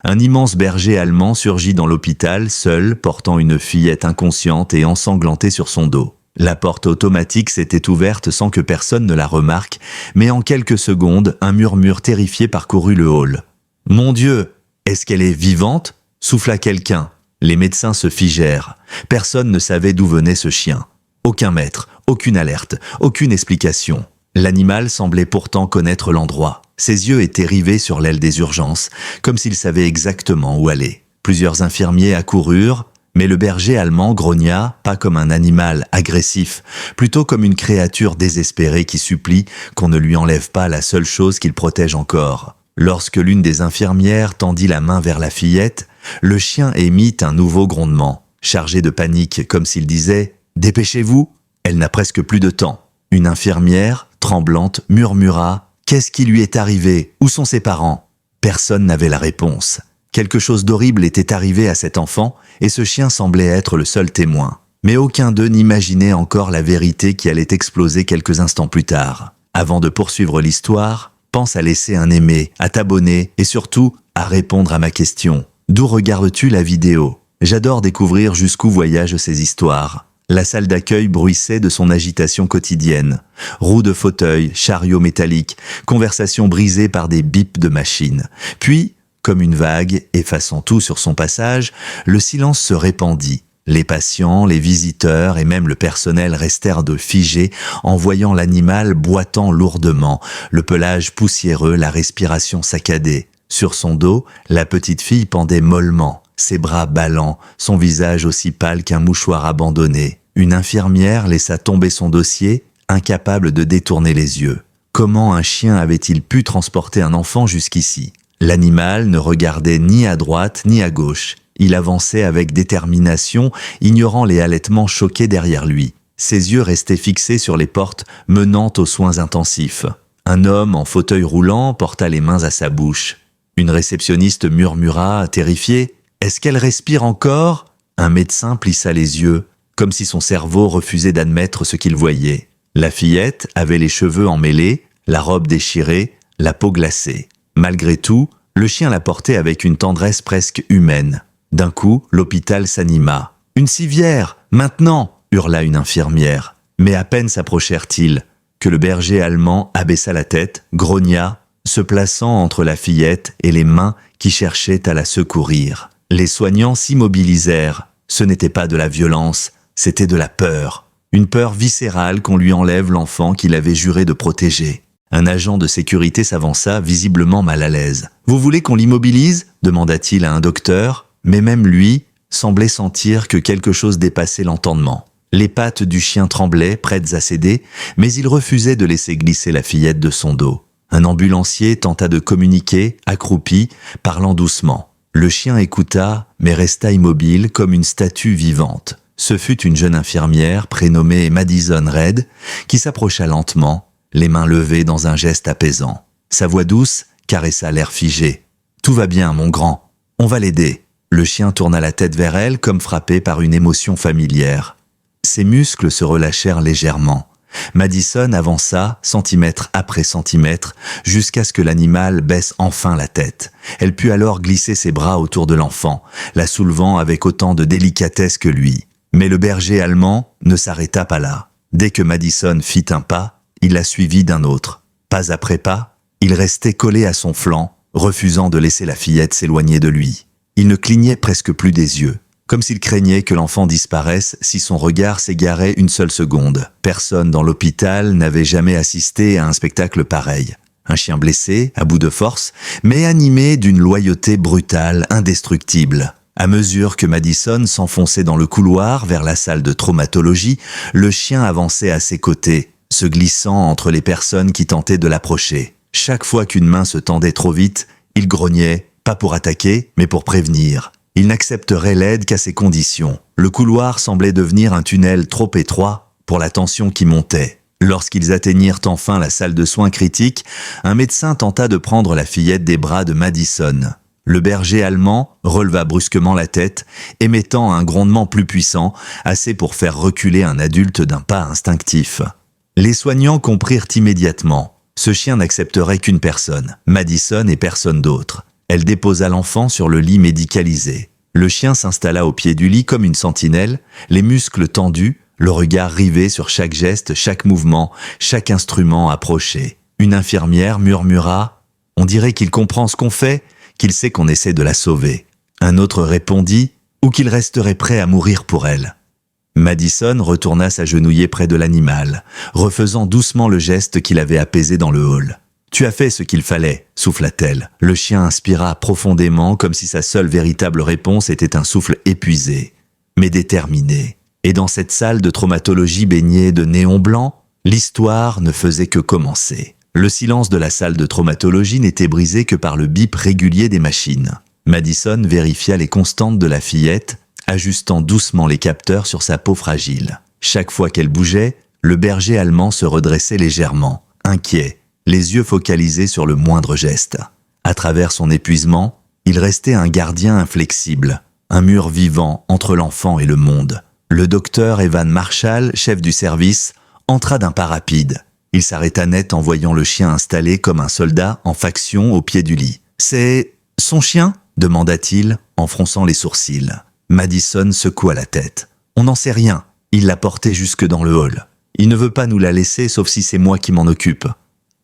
Un immense berger allemand surgit dans l'hôpital, seul, portant une fillette inconsciente et ensanglantée sur son dos. La porte automatique s'était ouverte sans que personne ne la remarque, mais en quelques secondes, un murmure terrifié parcourut le hall. « Mon Dieu, est-ce qu'elle est vivante ?» souffla quelqu'un. Les médecins se figèrent. Personne ne savait d'où venait ce chien. Aucun maître, aucune alerte, aucune explication. L'animal semblait pourtant connaître l'endroit. Ses yeux étaient rivés sur l'aile des urgences, comme s'il savait exactement où aller. Plusieurs infirmiers accoururent, mais le berger allemand grogna, pas comme un animal agressif, plutôt comme une créature désespérée qui supplie qu'on ne lui enlève pas la seule chose qu'il protège encore. Lorsque l'une des infirmières tendit la main vers la fillette, le chien émit un nouveau grondement, chargé de panique, comme s'il disait « Dépêchez-vous, elle n'a presque plus de temps ». Une infirmière, tremblante, murmura « Qu'est-ce qui lui est arrivé? Où sont ses parents ?» Personne n'avait la réponse. Quelque chose d'horrible était arrivé à cet enfant et ce chien semblait être le seul témoin. Mais aucun d'eux n'imaginait encore la vérité qui allait exploser quelques instants plus tard. Avant de poursuivre l'histoire, pense à laisser un aimé, à t'abonner et surtout à répondre à ma question. D'où regardes-tu la vidéo? J'adore découvrir jusqu'où voyagent ces histoires. La salle d'accueil bruissait de son agitation quotidienne. Roues de fauteuil, chariots métalliques, conversations brisées par des bips de machines. Puis, comme une vague, effaçant tout sur son passage, le silence se répandit. Les patients, les visiteurs et même le personnel restèrent de figés en voyant l'animal boitant lourdement, le pelage poussiéreux, la respiration saccadée. Sur son dos, la petite fille pendait mollement, ses bras ballants, son visage aussi pâle qu'un mouchoir abandonné. Une infirmière laissa tomber son dossier, incapable de détourner les yeux. Comment un chien avait-il pu transporter un enfant jusqu'ici? L'animal ne regardait ni à droite ni à gauche. Il avançait avec détermination, ignorant les halètements choqués derrière lui. Ses yeux restaient fixés sur les portes menant aux soins intensifs. Un homme en fauteuil roulant porta les mains à sa bouche. Une réceptionniste murmura, terrifiée, « Est-ce qu'elle respire encore ?» Un médecin plissa les yeux, comme si son cerveau refusait d'admettre ce qu'il voyait. La fillette avait les cheveux emmêlés, la robe déchirée, la peau glacée. Malgré tout, le chien la portait avec une tendresse presque humaine. D'un coup, l'hôpital s'anima. « Une civière, maintenant !» hurla une infirmière. Mais à peine s'approchèrent-ils que le berger allemand abaissa la tête, grogna, se plaçant entre la fillette et les mains qui cherchaient à la secourir. Les soignants s'immobilisèrent. Ce n'était pas de la violence, c'était de la peur. Une peur viscérale qu'on lui enlève l'enfant qu'il avait juré de protéger. Un agent de sécurité s'avança, visiblement mal à l'aise. « Vous voulez qu'on l'immobilise » demanda-t-il à un docteur, mais même lui semblait sentir que quelque chose dépassait l'entendement. Les pattes du chien tremblaient, prêtes à céder, mais il refusait de laisser glisser la fillette de son dos. Un ambulancier tenta de communiquer, accroupi, parlant doucement. Le chien écouta, mais resta immobile comme une statue vivante. Ce fut une jeune infirmière, prénommée Madison Reed, qui s'approcha lentement, les mains levées dans un geste apaisant. Sa voix douce caressa l'air figé. « Tout va bien, mon grand. On va l'aider. » Le chien tourna la tête vers elle comme frappé par une émotion familière. Ses muscles se relâchèrent légèrement. Madison avança, centimètre après centimètre, jusqu'à ce que l'animal baisse enfin la tête. Elle put alors glisser ses bras autour de l'enfant, la soulevant avec autant de délicatesse que lui. Mais le berger allemand ne s'arrêta pas là. Dès que Madison fit un pas, il la suivit d'un autre. Pas après pas, il restait collé à son flanc, refusant de laisser la fillette s'éloigner de lui. Il ne clignait presque plus des yeux, comme s'il craignait que l'enfant disparaisse si son regard s'égarait une seule seconde. Personne dans l'hôpital n'avait jamais assisté à un spectacle pareil. Un chien blessé, à bout de force, mais animé d'une loyauté brutale, indestructible. À mesure que Madison s'enfonçait dans le couloir vers la salle de traumatologie, le chien avançait à ses côtés, se glissant entre les personnes qui tentaient de l'approcher. Chaque fois qu'une main se tendait trop vite, il grognait, pas pour attaquer, mais pour prévenir. Il n'accepterait l'aide qu'à ses conditions. Le couloir semblait devenir un tunnel trop étroit pour la tension qui montait. Lorsqu'ils atteignirent enfin la salle de soins critiques, un médecin tenta de prendre la fillette des bras de Madison. Le berger allemand releva brusquement la tête, émettant un grondement plus puissant, assez pour faire reculer un adulte d'un pas instinctif. Les soignants comprirent immédiatement. Ce chien n'accepterait qu'une personne, Madison et personne d'autre. Elle déposa l'enfant sur le lit médicalisé. Le chien s'installa au pied du lit comme une sentinelle, les muscles tendus, le regard rivé sur chaque geste, chaque mouvement, chaque instrument approché. Une infirmière murmura « On dirait qu'il comprend ce qu'on fait, qu'il sait qu'on essaie de la sauver. » Un autre répondit « Ou qu'il resterait prêt à mourir pour elle. » Madison retourna s'agenouiller près de l'animal, refaisant doucement le geste qu'il avait apaisé dans le hall. « Tu as fait ce qu'il fallait », souffla-t-elle. Le chien inspira profondément comme si sa seule véritable réponse était un souffle épuisé, mais déterminé. Et dans cette salle de traumatologie baignée de néon blanc, l'histoire ne faisait que commencer. Le silence de la salle de traumatologie n'était brisé que par le bip régulier des machines. Madison vérifia les constantes de la fillette, ajustant doucement les capteurs sur sa peau fragile. Chaque fois qu'elle bougeait, le berger allemand se redressait légèrement, inquiet, les yeux focalisés sur le moindre geste. À travers son épuisement, il restait un gardien inflexible, un mur vivant entre l'enfant et le monde. Le docteur Evan Marshall, chef du service, entra d'un pas rapide. Il s'arrêta net en voyant le chien installé comme un soldat en faction au pied du lit. « C'est son chien ?» demanda-t-il en fronçant les sourcils. Madison secoua la tête. « On n'en sait rien. Il l'a portée jusque dans le hall. Il ne veut pas nous la laisser sauf si c'est moi qui m'en occupe. »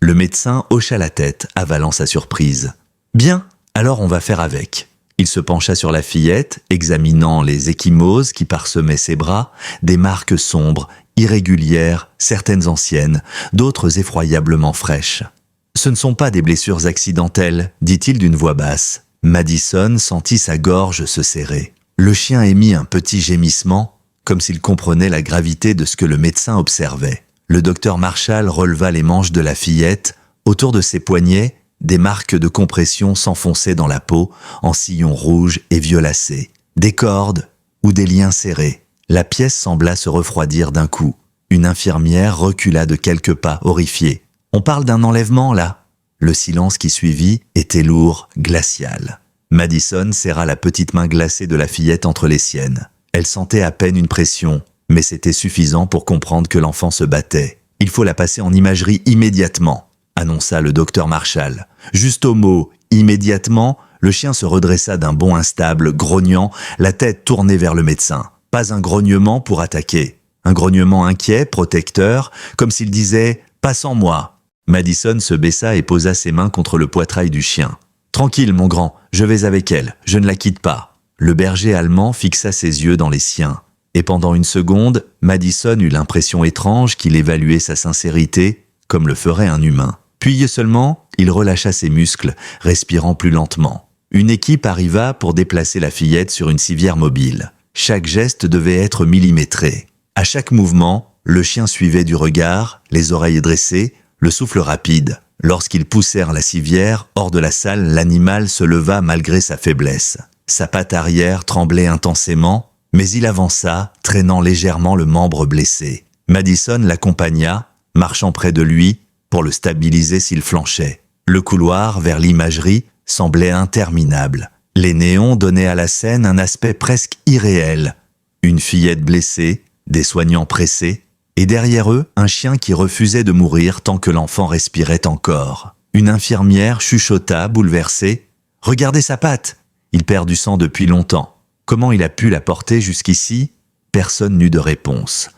Le médecin hocha la tête, avalant sa surprise. « Bien, alors on va faire avec. » Il se pencha sur la fillette, examinant les ecchymoses qui parsemaient ses bras, des marques sombres, irrégulières, certaines anciennes, d'autres effroyablement fraîches. « Ce ne sont pas des blessures accidentelles, dit-il d'une voix basse. » Madison sentit sa gorge se serrer. Le chien émit un petit gémissement, comme s'il comprenait la gravité de ce que le médecin observait. Le docteur Marshall releva les manches de la fillette. Autour de ses poignets, des marques de compression s'enfonçaient dans la peau, en sillons rouges et violacés. Des cordes ou des liens serrés. La pièce sembla se refroidir d'un coup. Une infirmière recula de quelques pas, horrifiée. « On parle d'un enlèvement, là ?» Le silence qui suivit était lourd, glacial. Madison serra la petite main glacée de la fillette entre les siennes. Elle sentait à peine une pression, mais c'était suffisant pour comprendre que l'enfant se battait. « Il faut la passer en imagerie immédiatement », annonça le docteur Marshall. Juste au mot « immédiatement », le chien se redressa d'un bond instable, grognant, la tête tournée vers le médecin. Pas un grognement pour attaquer. Un grognement inquiet, protecteur, comme s'il disait « Pas sans moi ». Madison se baissa et posa ses mains contre le poitrail du chien. « Tranquille, mon grand, je vais avec elle, je ne la quitte pas. » Le berger allemand fixa ses yeux dans les siens. Et pendant une seconde, Madison eut l'impression étrange qu'il évaluait sa sincérité, comme le ferait un humain. Puis seulement, il relâcha ses muscles, respirant plus lentement. Une équipe arriva pour déplacer la fillette sur une civière mobile. Chaque geste devait être millimétré. À chaque mouvement, le chien suivait du regard, les oreilles dressées, le souffle rapide. Lorsqu'ils poussèrent la civière, hors de la salle, l'animal se leva malgré sa faiblesse. Sa patte arrière tremblait intensément, mais il avança, traînant légèrement le membre blessé. Madison l'accompagna, marchant près de lui, pour le stabiliser s'il flanchait. Le couloir vers l'imagerie semblait interminable. Les néons donnaient à la scène un aspect presque irréel. Une fillette blessée, des soignants pressés, et derrière eux, un chien qui refusait de mourir tant que l'enfant respirait encore. Une infirmière chuchota, bouleversée. « Regardez sa patte! Il perd du sang depuis longtemps. Comment il a pu la porter jusqu'ici ?» Personne n'eut de réponse.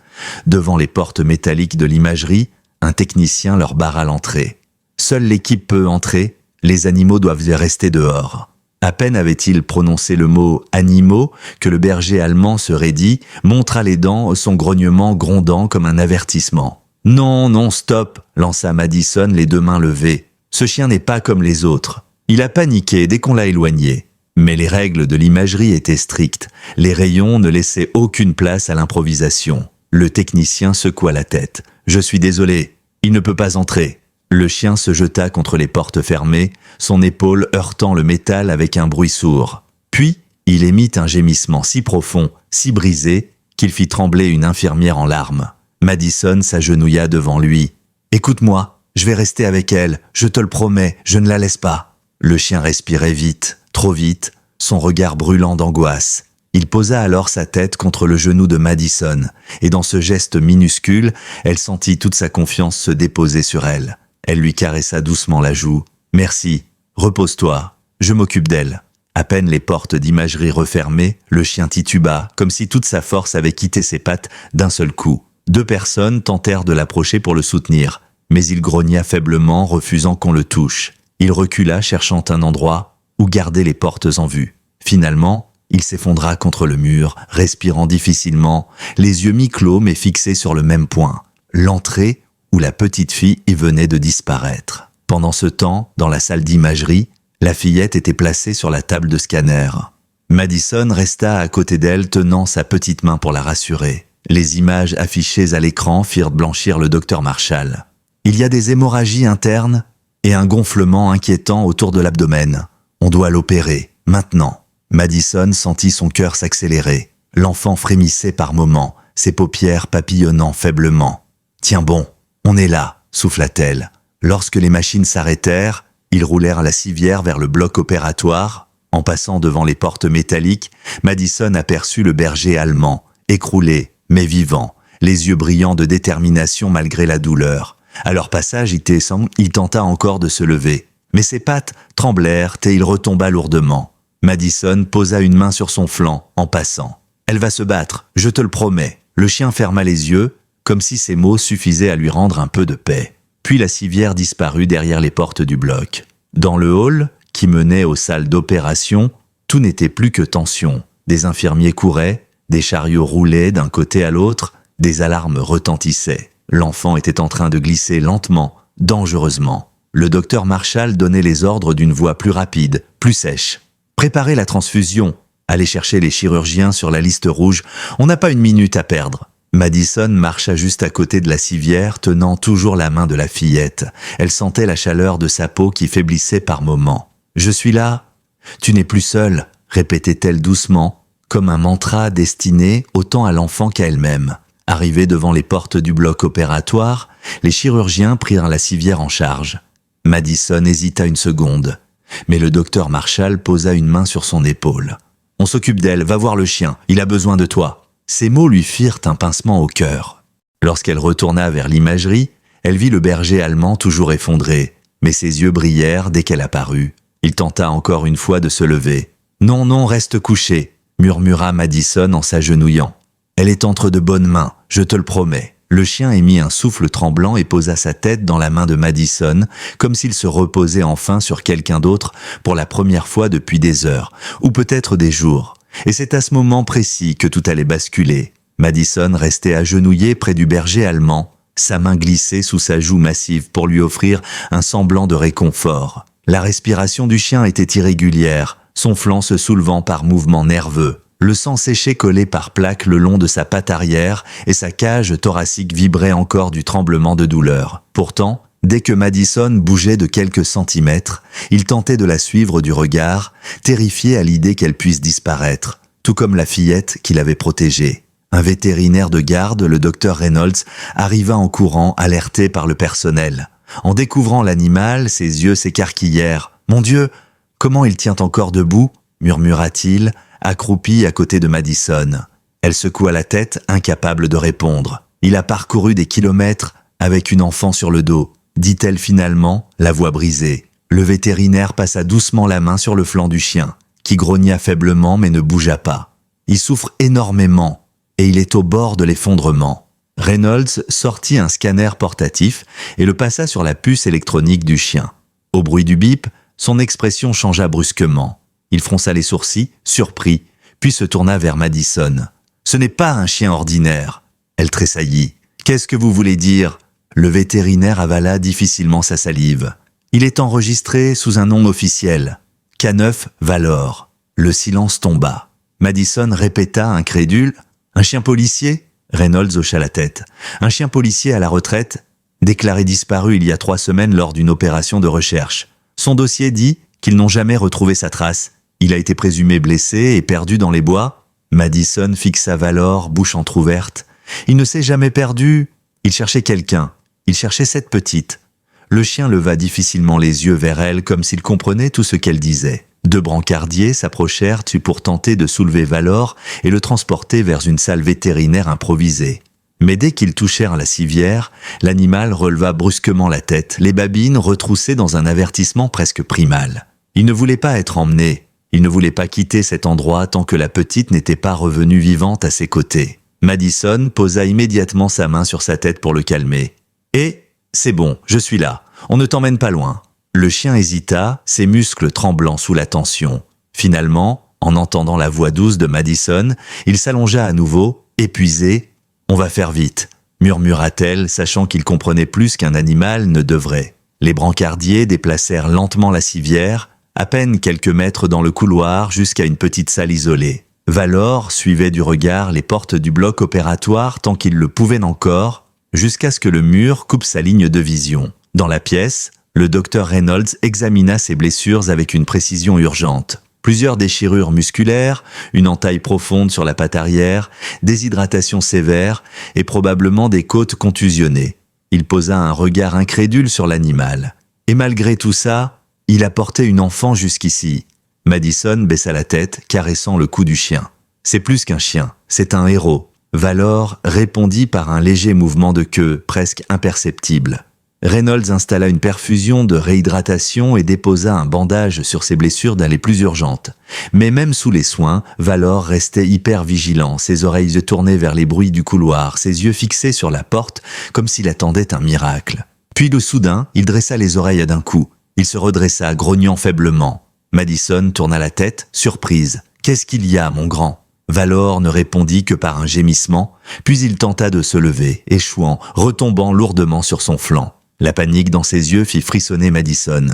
Devant les portes métalliques de l'imagerie, un technicien leur barra l'entrée. Seule l'équipe peut entrer, les animaux doivent rester dehors. À peine avait-il prononcé le mot « animaux » que le berger allemand se raidit, montra les dents, son grognement grondant comme un avertissement. « Non, non, stop !» lança Madison les deux mains levées. « Ce chien n'est pas comme les autres. Il a paniqué dès qu'on l'a éloigné. » Mais les règles de l'imagerie étaient strictes. Les rayons ne laissaient aucune place à l'improvisation. Le technicien secoua la tête. « Je suis désolé, il ne peut pas entrer. » Le chien se jeta contre les portes fermées, son épaule heurtant le métal avec un bruit sourd. Puis, il émit un gémissement si profond, si brisé, qu'il fit trembler une infirmière en larmes. Madison s'agenouilla devant lui. « Écoute-moi, je vais rester avec elle, je te le promets, je ne la laisse pas. » Le chien respirait vite, trop vite, son regard brûlant d'angoisse. Il posa alors sa tête contre le genou de Madison, et dans ce geste minuscule, elle sentit toute sa confiance se déposer sur elle. Elle lui caressa doucement la joue. « Merci, repose-toi, Je m'occupe d'elle. » À peine les portes d'imagerie refermées, le chien tituba, comme si toute sa force avait quitté ses pattes d'un seul coup. 2 personnes tentèrent de l'approcher pour le soutenir, mais il grogna faiblement, refusant qu'on le touche. Il recula, cherchant un endroit où garder les portes en vue. Finalement, il s'effondra contre le mur, respirant difficilement, les yeux mi-clos mais fixés sur le même point, l'entrée où la petite fille y venait de disparaître. Pendant ce temps, dans la salle d'imagerie, la fillette était placée sur la table de scanner. Madison resta à côté d'elle, tenant sa petite main pour la rassurer. Les images affichées à l'écran firent blanchir le docteur Marshall. Il y a des hémorragies internes et un gonflement inquiétant autour de l'abdomen. On doit l'opérer, maintenant. Madison sentit son cœur s'accélérer. L'enfant frémissait par moments, ses paupières papillonnant faiblement. « Tiens bon, on est là », souffla-t-elle. Lorsque les machines s'arrêtèrent, ils roulèrent la civière vers le bloc opératoire. En passant devant les portes métalliques, Madison aperçut le berger allemand, écroulé, mais vivant, les yeux brillants de détermination malgré la douleur. À leur passage, il tenta encore de se lever, mais ses pattes tremblèrent et il retomba lourdement. Madison posa une main sur son flanc en passant. « Elle va se battre, je te le promets. » Le chien ferma les yeux, comme si ces mots suffisaient à lui rendre un peu de paix. Puis la civière disparut derrière les portes du bloc. Dans le hall, qui menait aux salles d'opération, tout n'était plus que tension. Des infirmiers couraient, des chariots roulaient d'un côté à l'autre, des alarmes retentissaient. L'enfant était en train de glisser lentement, dangereusement. Le docteur Marshall donnait les ordres d'une voix plus rapide, plus sèche. « Préparez la transfusion. Allez chercher les chirurgiens sur la liste rouge. On n'a pas une minute à perdre. » Madison marcha juste à côté de la civière, tenant toujours la main de la fillette. Elle sentait la chaleur de sa peau qui faiblissait par moments. « Je suis là. Tu n'es plus seule, » répétait-elle doucement, comme un mantra destiné autant à l'enfant qu'à elle-même. Arrivés devant les portes du bloc opératoire, les chirurgiens prirent la civière en charge. Madison hésita une seconde, mais le docteur Marshall posa une main sur son épaule. « On s'occupe d'elle, va voir le chien, il a besoin de toi. » Ces mots lui firent un pincement au cœur. Lorsqu'elle retourna vers l'imagerie, elle vit le berger allemand toujours effondré, mais ses yeux brillèrent dès qu'elle apparut. Il tenta encore une fois de se lever. « Non, non, reste couché », murmura Madison en s'agenouillant. « Elle est entre de bonnes mains, je te le promets. » Le chien émit un souffle tremblant et posa sa tête dans la main de Madison, comme s'il se reposait enfin sur quelqu'un d'autre pour la première fois depuis des heures, ou peut-être des jours. Et c'est à ce moment précis que tout allait basculer. Madison restait agenouillée près du berger allemand, sa main glissée sous sa joue massive pour lui offrir un semblant de réconfort. La respiration du chien était irrégulière, son flanc se soulevant par mouvements nerveux. Le sang séché collait par plaques le long de sa patte arrière et sa cage thoracique vibrait encore du tremblement de douleur. Pourtant, dès que Madison bougeait de quelques centimètres, il tentait de la suivre du regard, terrifié à l'idée qu'elle puisse disparaître, tout comme la fillette qu'il avait protégée. Un vétérinaire de garde, le docteur Reynolds, arriva en courant, alerté par le personnel. En découvrant l'animal, ses yeux s'écarquillèrent. « Mon Dieu, comment il tient encore debout ?» murmura-t-il, accroupi à côté de Madison. Elle secoua la tête, incapable de répondre. « Il a parcouru des kilomètres avec une enfant sur le dos », dit-elle finalement, la voix brisée. Le vétérinaire passa doucement la main sur le flanc du chien, qui grogna faiblement mais ne bougea pas. Il souffre énormément et il est au bord de l'effondrement. Reynolds sortit un scanner portatif et le passa sur la puce électronique du chien. Au bruit du bip, son expression changea brusquement. Il fronça les sourcils, surpris, puis se tourna vers Madison. « Ce n'est pas un chien ordinaire !» Elle tressaillit. « Qu'est-ce que vous voulez dire ?» Le vétérinaire avala difficilement sa salive. « Il est enregistré sous un nom officiel. K9 Valor. » Le silence tomba. Madison répéta incrédule. « Un chien policier ?» Reynolds hocha la tête. « Un chien policier à la retraite, déclaré disparu il y a 3 semaines lors d'une opération de recherche. Son dossier dit qu'ils n'ont jamais retrouvé sa trace. Il a été présumé blessé et perdu dans les bois. » Madison fixa Valor, bouche entrouverte. « Il ne s'est jamais perdu. Il cherchait quelqu'un. Il cherchait cette petite. » Le chien leva difficilement les yeux vers elle comme s'il comprenait tout ce qu'elle disait. 2 brancardiers s'approchèrent pour tenter de soulever Valor et le transporter vers une salle vétérinaire improvisée. Mais dès qu'ils touchèrent la civière, l'animal releva brusquement la tête, les babines retroussées dans un avertissement presque primal. Il ne voulait pas être emmené. Il ne voulait pas quitter cet endroit tant que la petite n'était pas revenue vivante à ses côtés. Madison posa immédiatement sa main sur sa tête pour le calmer. « Et c'est bon, je suis là. On ne t'emmène pas loin. » Le chien hésita, ses muscles tremblant sous la tension. Finalement, en entendant la voix douce de Madison, il s'allongea à nouveau, épuisé. « On va faire vite », murmura-t-elle, sachant qu'il comprenait plus qu'un animal ne devrait. Les brancardiers déplacèrent lentement la civière, à peine quelques mètres dans le couloir jusqu'à une petite salle isolée. Valor suivait du regard les portes du bloc opératoire tant qu'il le pouvait encore, jusqu'à ce que le mur coupe sa ligne de vision. Dans la pièce, le docteur Reynolds examina ses blessures avec une précision urgente. Plusieurs déchirures musculaires, une entaille profonde sur la patte arrière, déshydratation sévère et probablement des côtes contusionnées. Il posa un regard incrédule sur l'animal. Et malgré tout ça, il a porté une enfant jusqu'ici. Madison baissa la tête, caressant le cou du chien. C'est plus qu'un chien, c'est un héros. Valor répondit par un léger mouvement de queue, presque imperceptible. Reynolds installa une perfusion de réhydratation et déposa un bandage sur ses blessures d'aller plus urgentes. Mais même sous les soins, Valor restait hyper vigilant, ses oreilles tournées vers les bruits du couloir, ses yeux fixés sur la porte, comme s'il attendait un miracle. Puis de soudain, il dressa les oreilles d'un coup. Il se redressa, grognant faiblement. Madison tourna la tête, surprise. « Qu'est-ce qu'il y a, mon grand ?» Valor ne répondit que par un gémissement, puis il tenta de se lever, échouant, retombant lourdement sur son flanc. La panique dans ses yeux fit frissonner Madison.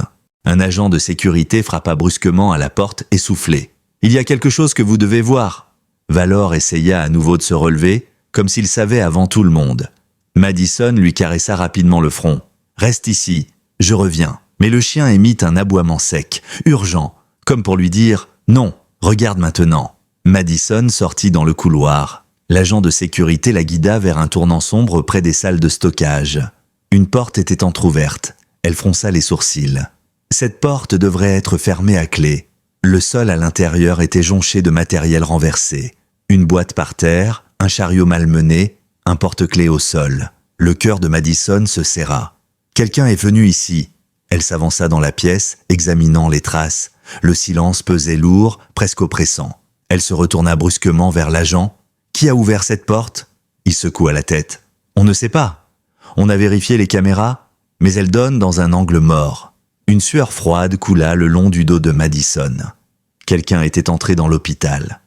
Un agent de sécurité frappa brusquement à la porte, essoufflé. « Il y a quelque chose que vous devez voir !» Valor essaya à nouveau de se relever, comme s'il savait avant tout le monde. Madison lui caressa rapidement le front. « Reste ici, je reviens. » Mais le chien émit un aboiement sec, urgent, comme pour lui dire « Non, regarde maintenant !» Madison sortit dans le couloir. L'agent de sécurité la guida vers un tournant sombre près des salles de stockage. Une porte était entr'ouverte. Elle fronça les sourcils. Cette porte devrait être fermée à clé. Le sol à l'intérieur était jonché de matériel renversé. Une boîte par terre, un chariot malmené, un porte-clés au sol. Le cœur de Madison se serra. Quelqu'un est venu ici. Elle s'avança dans la pièce, examinant les traces. Le silence pesait lourd, presque oppressant. Elle se retourna brusquement vers l'agent. « Qui a ouvert cette porte ?» Il secoua la tête. « On ne sait pas. On a vérifié les caméras, mais elles donnent dans un angle mort. » Une sueur froide coula le long du dos de Madison. Quelqu'un était entré dans l'hôpital.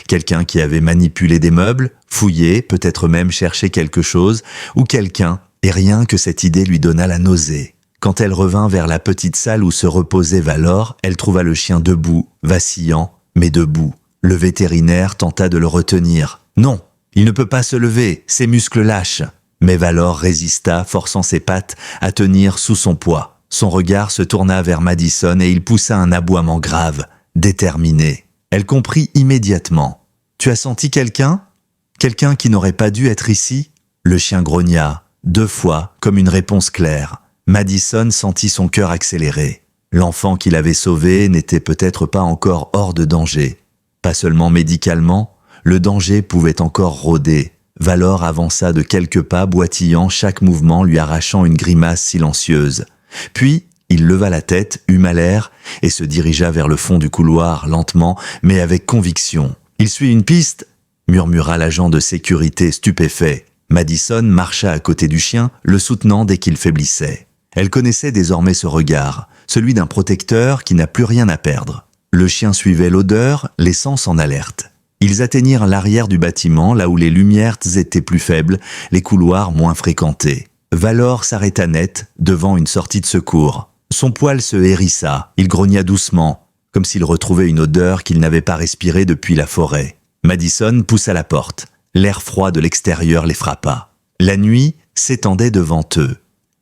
Quelqu'un qui avait manipulé des meubles, fouillé, peut-être même cherché quelque chose, ou quelqu'un, et rien que cette idée lui donna la nausée. Quand elle revint vers la petite salle où se reposait Valor, elle trouva le chien debout, vacillant, mais debout. Le vétérinaire tenta de le retenir. « Non, il ne peut pas se lever, ses muscles lâchent. » Mais Valor résista, forçant ses pattes à tenir sous son poids. Son regard se tourna vers Madison et il poussa un aboiement grave, déterminé. Elle comprit immédiatement. « Tu as senti quelqu'un ? Quelqu'un qui n'aurait pas dû être ici ?» Le chien grogna, 2 fois, comme une réponse claire. Madison sentit son cœur accélérer. L'enfant qu'il avait sauvé n'était peut-être pas encore hors de danger. Pas seulement médicalement, le danger pouvait encore rôder. Valor avança de quelques pas, boitillant, chaque mouvement lui arrachant une grimace silencieuse. Puis, il leva la tête, huma l'air, et se dirigea vers le fond du couloir, lentement, mais avec conviction. « Il suit une piste !» murmura l'agent de sécurité stupéfait. Madison marcha à côté du chien, le soutenant dès qu'il faiblissait. Elle connaissait désormais ce regard, celui d'un protecteur qui n'a plus rien à perdre. Le chien suivait l'odeur, les sens en alerte. Ils atteignirent l'arrière du bâtiment, là où les lumières étaient plus faibles, les couloirs moins fréquentés. Valor s'arrêta net, devant une sortie de secours. Son poil se hérissa, il grogna doucement, comme s'il retrouvait une odeur qu'il n'avait pas respirée depuis la forêt. Madison poussa la porte. L'air froid de l'extérieur les frappa. La nuit s'étendait devant eux.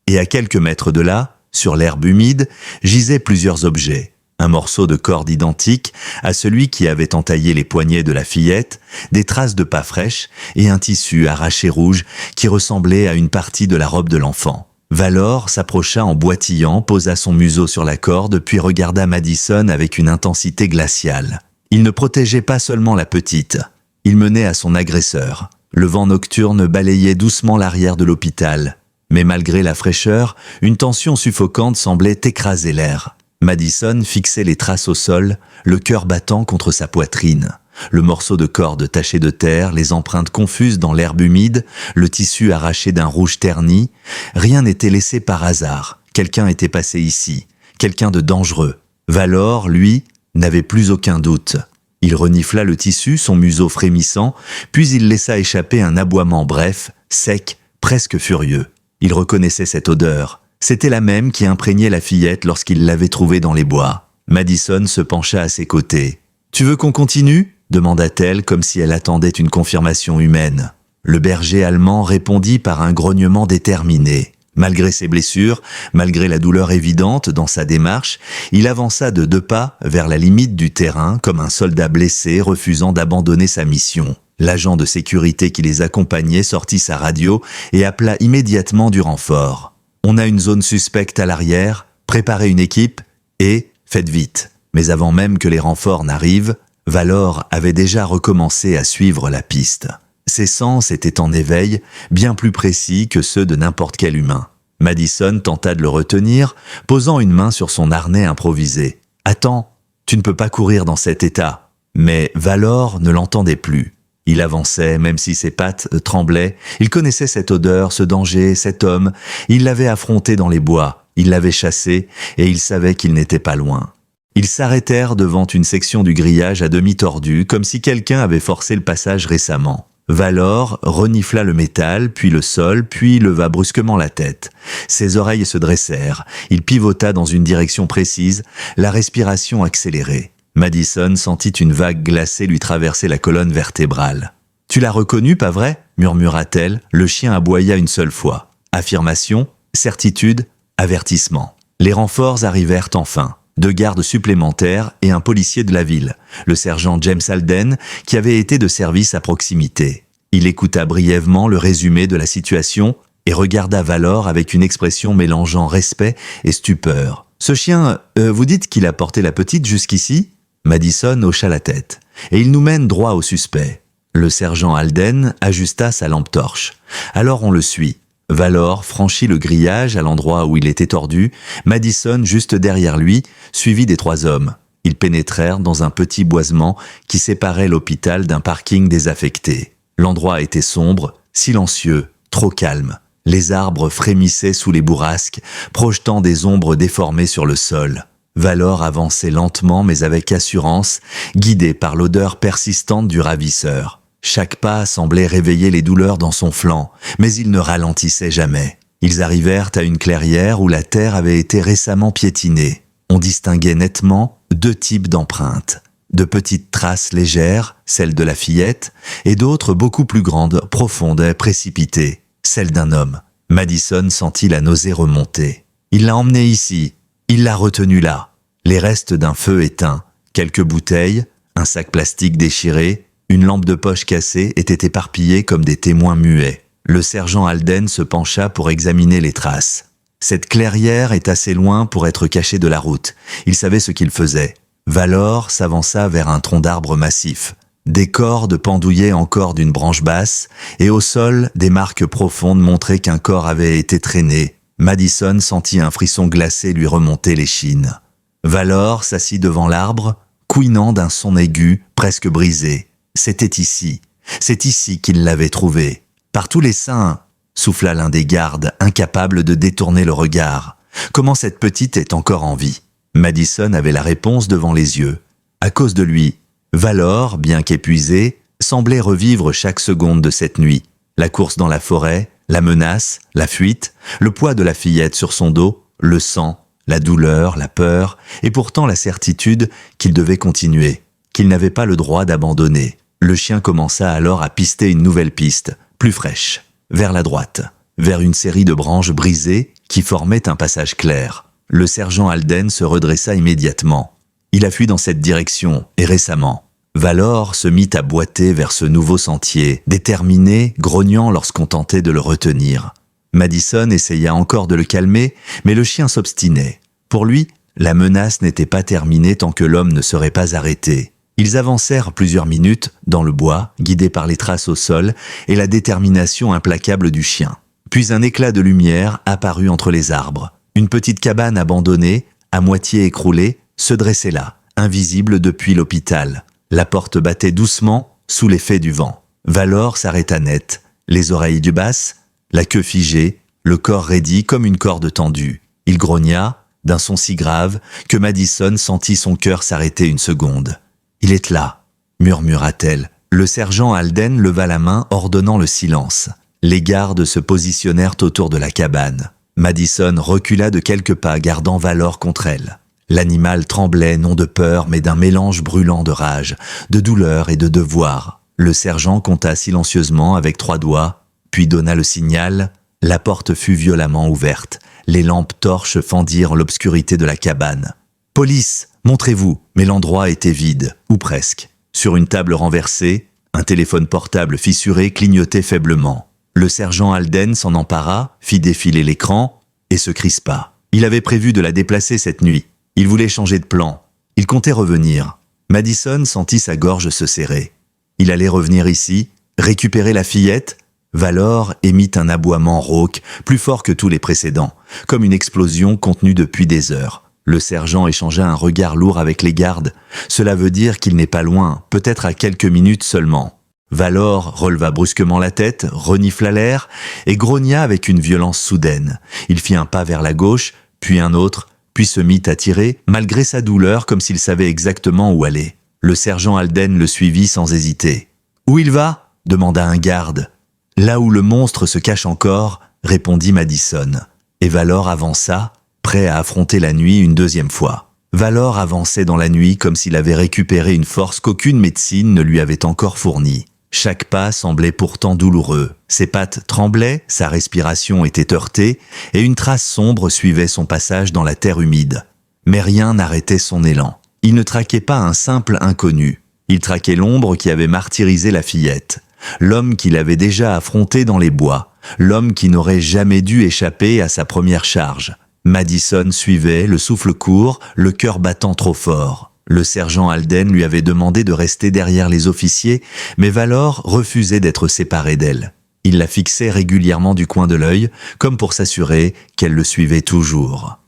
Et à quelques mètres de là, sur l'herbe humide, gisaient plusieurs objets. Un morceau de corde identique à celui qui avait entaillé les poignets de la fillette, des traces de pas fraîches et un tissu arraché rouge qui ressemblait à une partie de la robe de l'enfant. Valor s'approcha en boitillant, posa son museau sur la corde, puis regarda Madison avec une intensité glaciale. Il ne protégeait pas seulement la petite, il menait à son agresseur. Le vent nocturne balayait doucement l'arrière de l'hôpital. Mais malgré la fraîcheur, une tension suffocante semblait écraser l'air. Madison fixait les traces au sol, le cœur battant contre sa poitrine. Le morceau de corde taché de terre, les empreintes confuses dans l'herbe humide, le tissu arraché d'un rouge terni, rien n'était laissé par hasard. Quelqu'un était passé ici, quelqu'un de dangereux. Valor, lui, n'avait plus aucun doute. Il renifla le tissu, son museau frémissant, puis il laissa échapper un aboiement bref, sec, presque furieux. Il reconnaissait cette odeur. C'était la même qui imprégnait la fillette lorsqu'il l'avait trouvée dans les bois. Madison se pencha à ses côtés. « Tu veux qu'on continue ?» demanda-t-elle comme si elle attendait une confirmation humaine. Le berger allemand répondit par un grognement déterminé. Malgré ses blessures, malgré la douleur évidente dans sa démarche, il avança de 2 pas vers la limite du terrain comme un soldat blessé refusant d'abandonner sa mission. L'agent de sécurité qui les accompagnait sortit sa radio et appela immédiatement du renfort. « On a une zone suspecte à l'arrière, préparez une équipe et faites vite. » Mais avant même que les renforts n'arrivent, Valor avait déjà recommencé à suivre la piste. Ses sens étaient en éveil, bien plus précis que ceux de n'importe quel humain. Madison tenta de le retenir, posant une main sur son harnais improvisé. « Attends, tu ne peux pas courir dans cet état. » Mais Valor ne l'entendait plus. Il avançait, même si ses pattes tremblaient. Il connaissait cette odeur, ce danger, cet homme. Il l'avait affronté dans les bois, il l'avait chassé, et il savait qu'il n'était pas loin. Ils s'arrêtèrent devant une section du grillage à demi tordue, comme si quelqu'un avait forcé le passage récemment. Valor renifla le métal, puis le sol, puis leva brusquement la tête. Ses oreilles se dressèrent. Il pivota dans une direction précise, la respiration accélérée. Madison sentit une vague glacée lui traverser la colonne vertébrale. « Tu l'as reconnu, pas vrai ?» murmura-t-elle. Le chien aboya une seule fois. Affirmation, certitude, avertissement. Les renforts arrivèrent enfin. 2 gardes supplémentaires et un policier de la ville, le sergent James Alden, qui avait été de service à proximité. Il écouta brièvement le résumé de la situation et regarda Valor avec une expression mélangeant respect et stupeur. « Ce chien, vous dites qu'il a porté la petite jusqu'ici ?» Madison hocha la tête. « Et il nous mène droit au suspect. » Le sergent Alden ajusta sa lampe torche. « Alors on le suit. » Valor franchit le grillage à l'endroit où il était tordu, Madison juste derrière lui, suivi des 3 hommes. Ils pénétrèrent dans un petit boisement qui séparait l'hôpital d'un parking désaffecté. L'endroit était sombre, silencieux, trop calme. Les arbres frémissaient sous les bourrasques, projetant des ombres déformées sur le sol. Valor avançait lentement mais avec assurance, guidé par l'odeur persistante du ravisseur. Chaque pas semblait réveiller les douleurs dans son flanc, mais il ne ralentissait jamais. Ils arrivèrent à une clairière où la terre avait été récemment piétinée. On distinguait nettement 2 types d'empreintes. De petites traces légères, celles de la fillette, et d'autres beaucoup plus grandes, profondes, précipitées, celles d'un homme. Madison sentit la nausée remonter. Il l'a emmenée ici, il l'a retenue là. Les restes d'un feu éteint, quelques bouteilles, un sac plastique déchiré, une lampe de poche cassée étaient éparpillées comme des témoins muets. Le sergent Alden se pencha pour examiner les traces. Cette clairière est assez loin pour être cachée de la route. Il savait ce qu'il faisait. Valor s'avança vers un tronc d'arbre massif. Des cordes pendouillaient encore d'une branche basse, et au sol, des marques profondes montraient qu'un corps avait été traîné. Madison sentit un frisson glacé lui remonter l'échine. Valor s'assit devant l'arbre, couinant d'un son aigu, presque brisé. C'était ici. C'est ici qu'il l'avait trouvé. Par tous les saints, souffla l'un des gardes, incapable de détourner le regard. Comment cette petite est encore en vie? Madison avait la réponse devant les yeux. À cause de lui, Valor, bien qu'épuisé, semblait revivre chaque seconde de cette nuit. La course dans la forêt, la menace, la fuite, le poids de la fillette sur son dos, le sang, la douleur, la peur, et pourtant la certitude qu'il devait continuer, qu'il n'avait pas le droit d'abandonner. Le chien commença alors à pister une nouvelle piste, plus fraîche, vers la droite, vers une série de branches brisées qui formaient un passage clair. Le sergent Alden se redressa immédiatement. Il a fui dans cette direction, et récemment. Valor se mit à boiter vers ce nouveau sentier, déterminé, grognant lorsqu'on tentait de le retenir. Madison essaya encore de le calmer, mais le chien s'obstinait. Pour lui, la menace n'était pas terminée tant que l'homme ne serait pas arrêté. Ils avancèrent plusieurs minutes, dans le bois, guidés par les traces au sol et la détermination implacable du chien. Puis un éclat de lumière apparut entre les arbres. Une petite cabane abandonnée, à moitié écroulé, se dressait là, invisible depuis l'hôpital. La porte battait doucement, sous l'effet du vent. Valor s'arrêta net, les oreilles du basse, la queue figée, le corps raidi comme une corde tendue. Il grogna, d'un son si grave, que Madison sentit son cœur s'arrêter une seconde. « Il est là », murmura-t-elle. Le sergent Alden leva la main, ordonnant le silence. Les gardes se positionnèrent autour de la cabane. Madison recula de quelques pas, gardant Valor contre elle. L'animal tremblait non de peur, mais d'un mélange brûlant de rage, de douleur et de devoir. Le sergent compta silencieusement avec 3 doigts, puis donna le signal. La porte fut violemment ouverte. Les lampes torches fendirent l'obscurité de la cabane. « Police, montrez-vous !» Mais l'endroit était vide, ou presque. Sur une table renversée, un téléphone portable fissuré clignotait faiblement. Le sergent Alden s'en empara, fit défiler l'écran et se crispa. Il avait prévu de la déplacer cette nuit. Il voulait changer de plan. Il comptait revenir. Madison sentit sa gorge se serrer. Il allait revenir ici, récupérer la fillette. Valor émit un aboiement rauque, plus fort que tous les précédents, comme une explosion contenue depuis des heures. Le sergent échangea un regard lourd avec les gardes. Cela veut dire qu'il n'est pas loin, peut-être à quelques minutes seulement. Valor releva brusquement la tête, renifla l'air et grogna avec une violence soudaine. Il fit un pas vers la gauche, puis un autre, puis se mit à tirer, malgré sa douleur, comme s'il savait exactement où aller. Le sergent Alden le suivit sans hésiter. « Où il va ?» demanda un garde. « Là où le monstre se cache encore », répondit Madison. Et Valor avança, prêt à affronter la nuit une deuxième fois. Valor avançait dans la nuit comme s'il avait récupéré une force qu'aucune médecine ne lui avait encore fournie. Chaque pas semblait pourtant douloureux. Ses pattes tremblaient, sa respiration était heurtée, et une trace sombre suivait son passage dans la terre humide. Mais rien n'arrêtait son élan. Il ne traquait pas un simple inconnu. Il traquait l'ombre qui avait martyrisé la fillette. L'homme qu'il avait déjà affronté dans les bois. L'homme qui n'aurait jamais dû échapper à sa première charge. Madison suivait, le souffle court, le cœur battant trop fort. Le sergent Alden lui avait demandé de rester derrière les officiers, mais Valor refusait d'être séparé d'elle. Il la fixait régulièrement du coin de l'œil, comme pour s'assurer qu'elle le suivait toujours.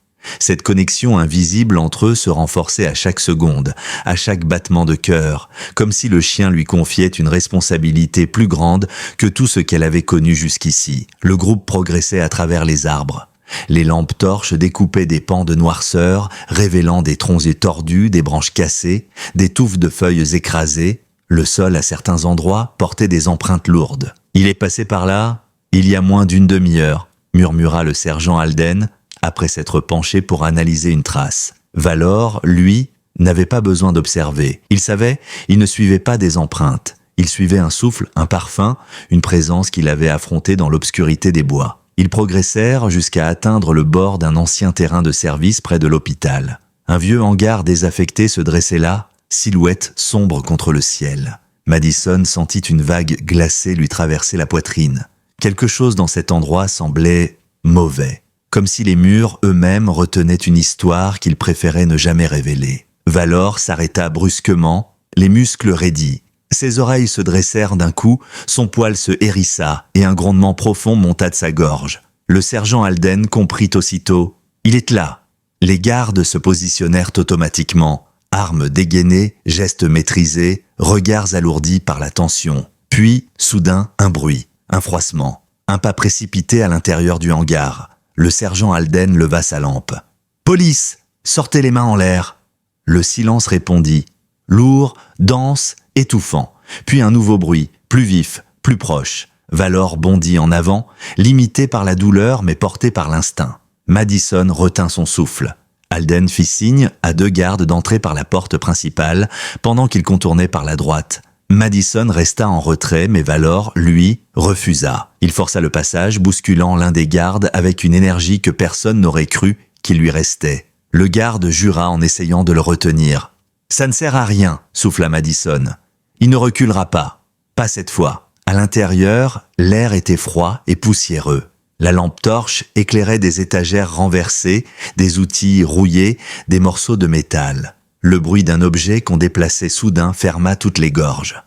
Cette connexion invisible entre eux se renforçait à chaque seconde, à chaque battement de cœur, comme si le chien lui confiait une responsabilité plus grande que tout ce qu'elle avait connu jusqu'ici. Le groupe progressait à travers les arbres. Les lampes torches découpaient des pans de noirceur, révélant des troncs tordus, des branches cassées, des touffes de feuilles écrasées. Le sol, à certains endroits, portait des empreintes lourdes. « Il est passé par là, il y a moins d'une demi-heure », murmura le sergent Alden, après s'être penché pour analyser une trace. Valor, lui, n'avait pas besoin d'observer. Il savait, il ne suivait pas des empreintes. Il suivait un souffle, un parfum, une présence qu'il avait affrontée dans l'obscurité des bois. Ils progressèrent jusqu'à atteindre le bord d'un ancien terrain de service près de l'hôpital. Un vieux hangar désaffecté se dressait là, silhouette sombre contre le ciel. Madison sentit une vague glacée lui traverser la poitrine. Quelque chose dans cet endroit semblait mauvais, comme si les murs eux-mêmes retenaient une histoire qu'il préférait ne jamais révéler. Valor s'arrêta brusquement, les muscles raidis. Ses oreilles se dressèrent d'un coup, son poil se hérissa et un grondement profond monta de sa gorge. Le sergent Alden comprit aussitôt. Il est là. Les gardes se positionnèrent automatiquement, armes dégainées, gestes maîtrisés, regards alourdis par la tension. Puis, soudain, un bruit, un froissement, un pas précipité à l'intérieur du hangar. Le sergent Alden leva sa lampe. « Police, sortez les mains en l'air !» Le silence répondit, lourd, dense, étouffant. Puis un nouveau bruit, plus vif, plus proche. Valor bondit en avant, limité par la douleur mais porté par l'instinct. Madison retint son souffle. Alden fit signe à 2 gardes d'entrer par la porte principale pendant qu'il contournait par la droite. Madison resta en retrait, mais Valor, lui, refusa. Il força le passage, bousculant l'un des gardes avec une énergie que personne n'aurait cru qu'il lui restait. Le garde jura en essayant de le retenir. « Ça ne sert à rien », souffla Madison. « Il ne reculera pas. Pas cette fois. » À l'intérieur, l'air était froid et poussiéreux. La lampe torche éclairait des étagères renversées, des outils rouillés, des morceaux de métal. Le bruit d'un objet qu'on déplaçait soudain ferma toutes les gorges.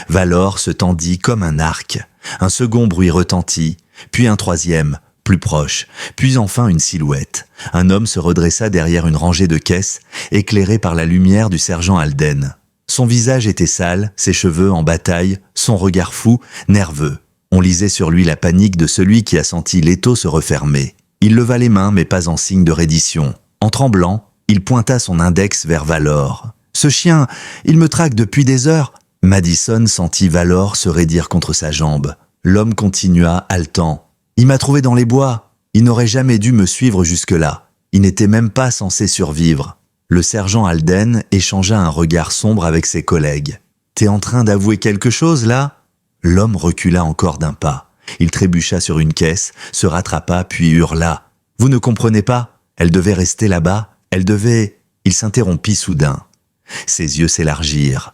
Valor se tendit comme un arc. Un second bruit retentit, puis un troisième, plus proche, puis enfin une silhouette. Un homme se redressa derrière une rangée de caisses, éclairé par la lumière du sergent Alden. Son visage était sale, ses cheveux en bataille, son regard fou, nerveux. On lisait sur lui la panique de celui qui a senti l'étau se refermer. Il leva les mains, mais pas en signe de reddition. En tremblant, il pointa son index vers Valor. « Ce chien, il me traque depuis des heures !» Madison sentit Valor se raidir contre sa jambe. L'homme continua, haletant. « Il m'a trouvé dans les bois. Il n'aurait jamais dû me suivre jusque-là. Il n'était même pas censé survivre. » Le sergent Alden échangea un regard sombre avec ses collègues. « T'es en train d'avouer quelque chose, là ?» L'homme recula encore d'un pas. Il trébucha sur une caisse, se rattrapa, puis hurla. « Vous ne comprenez pas? Elle devait rester là-bas. Elle devait... » Il s'interrompit soudain. Ses yeux s'élargirent.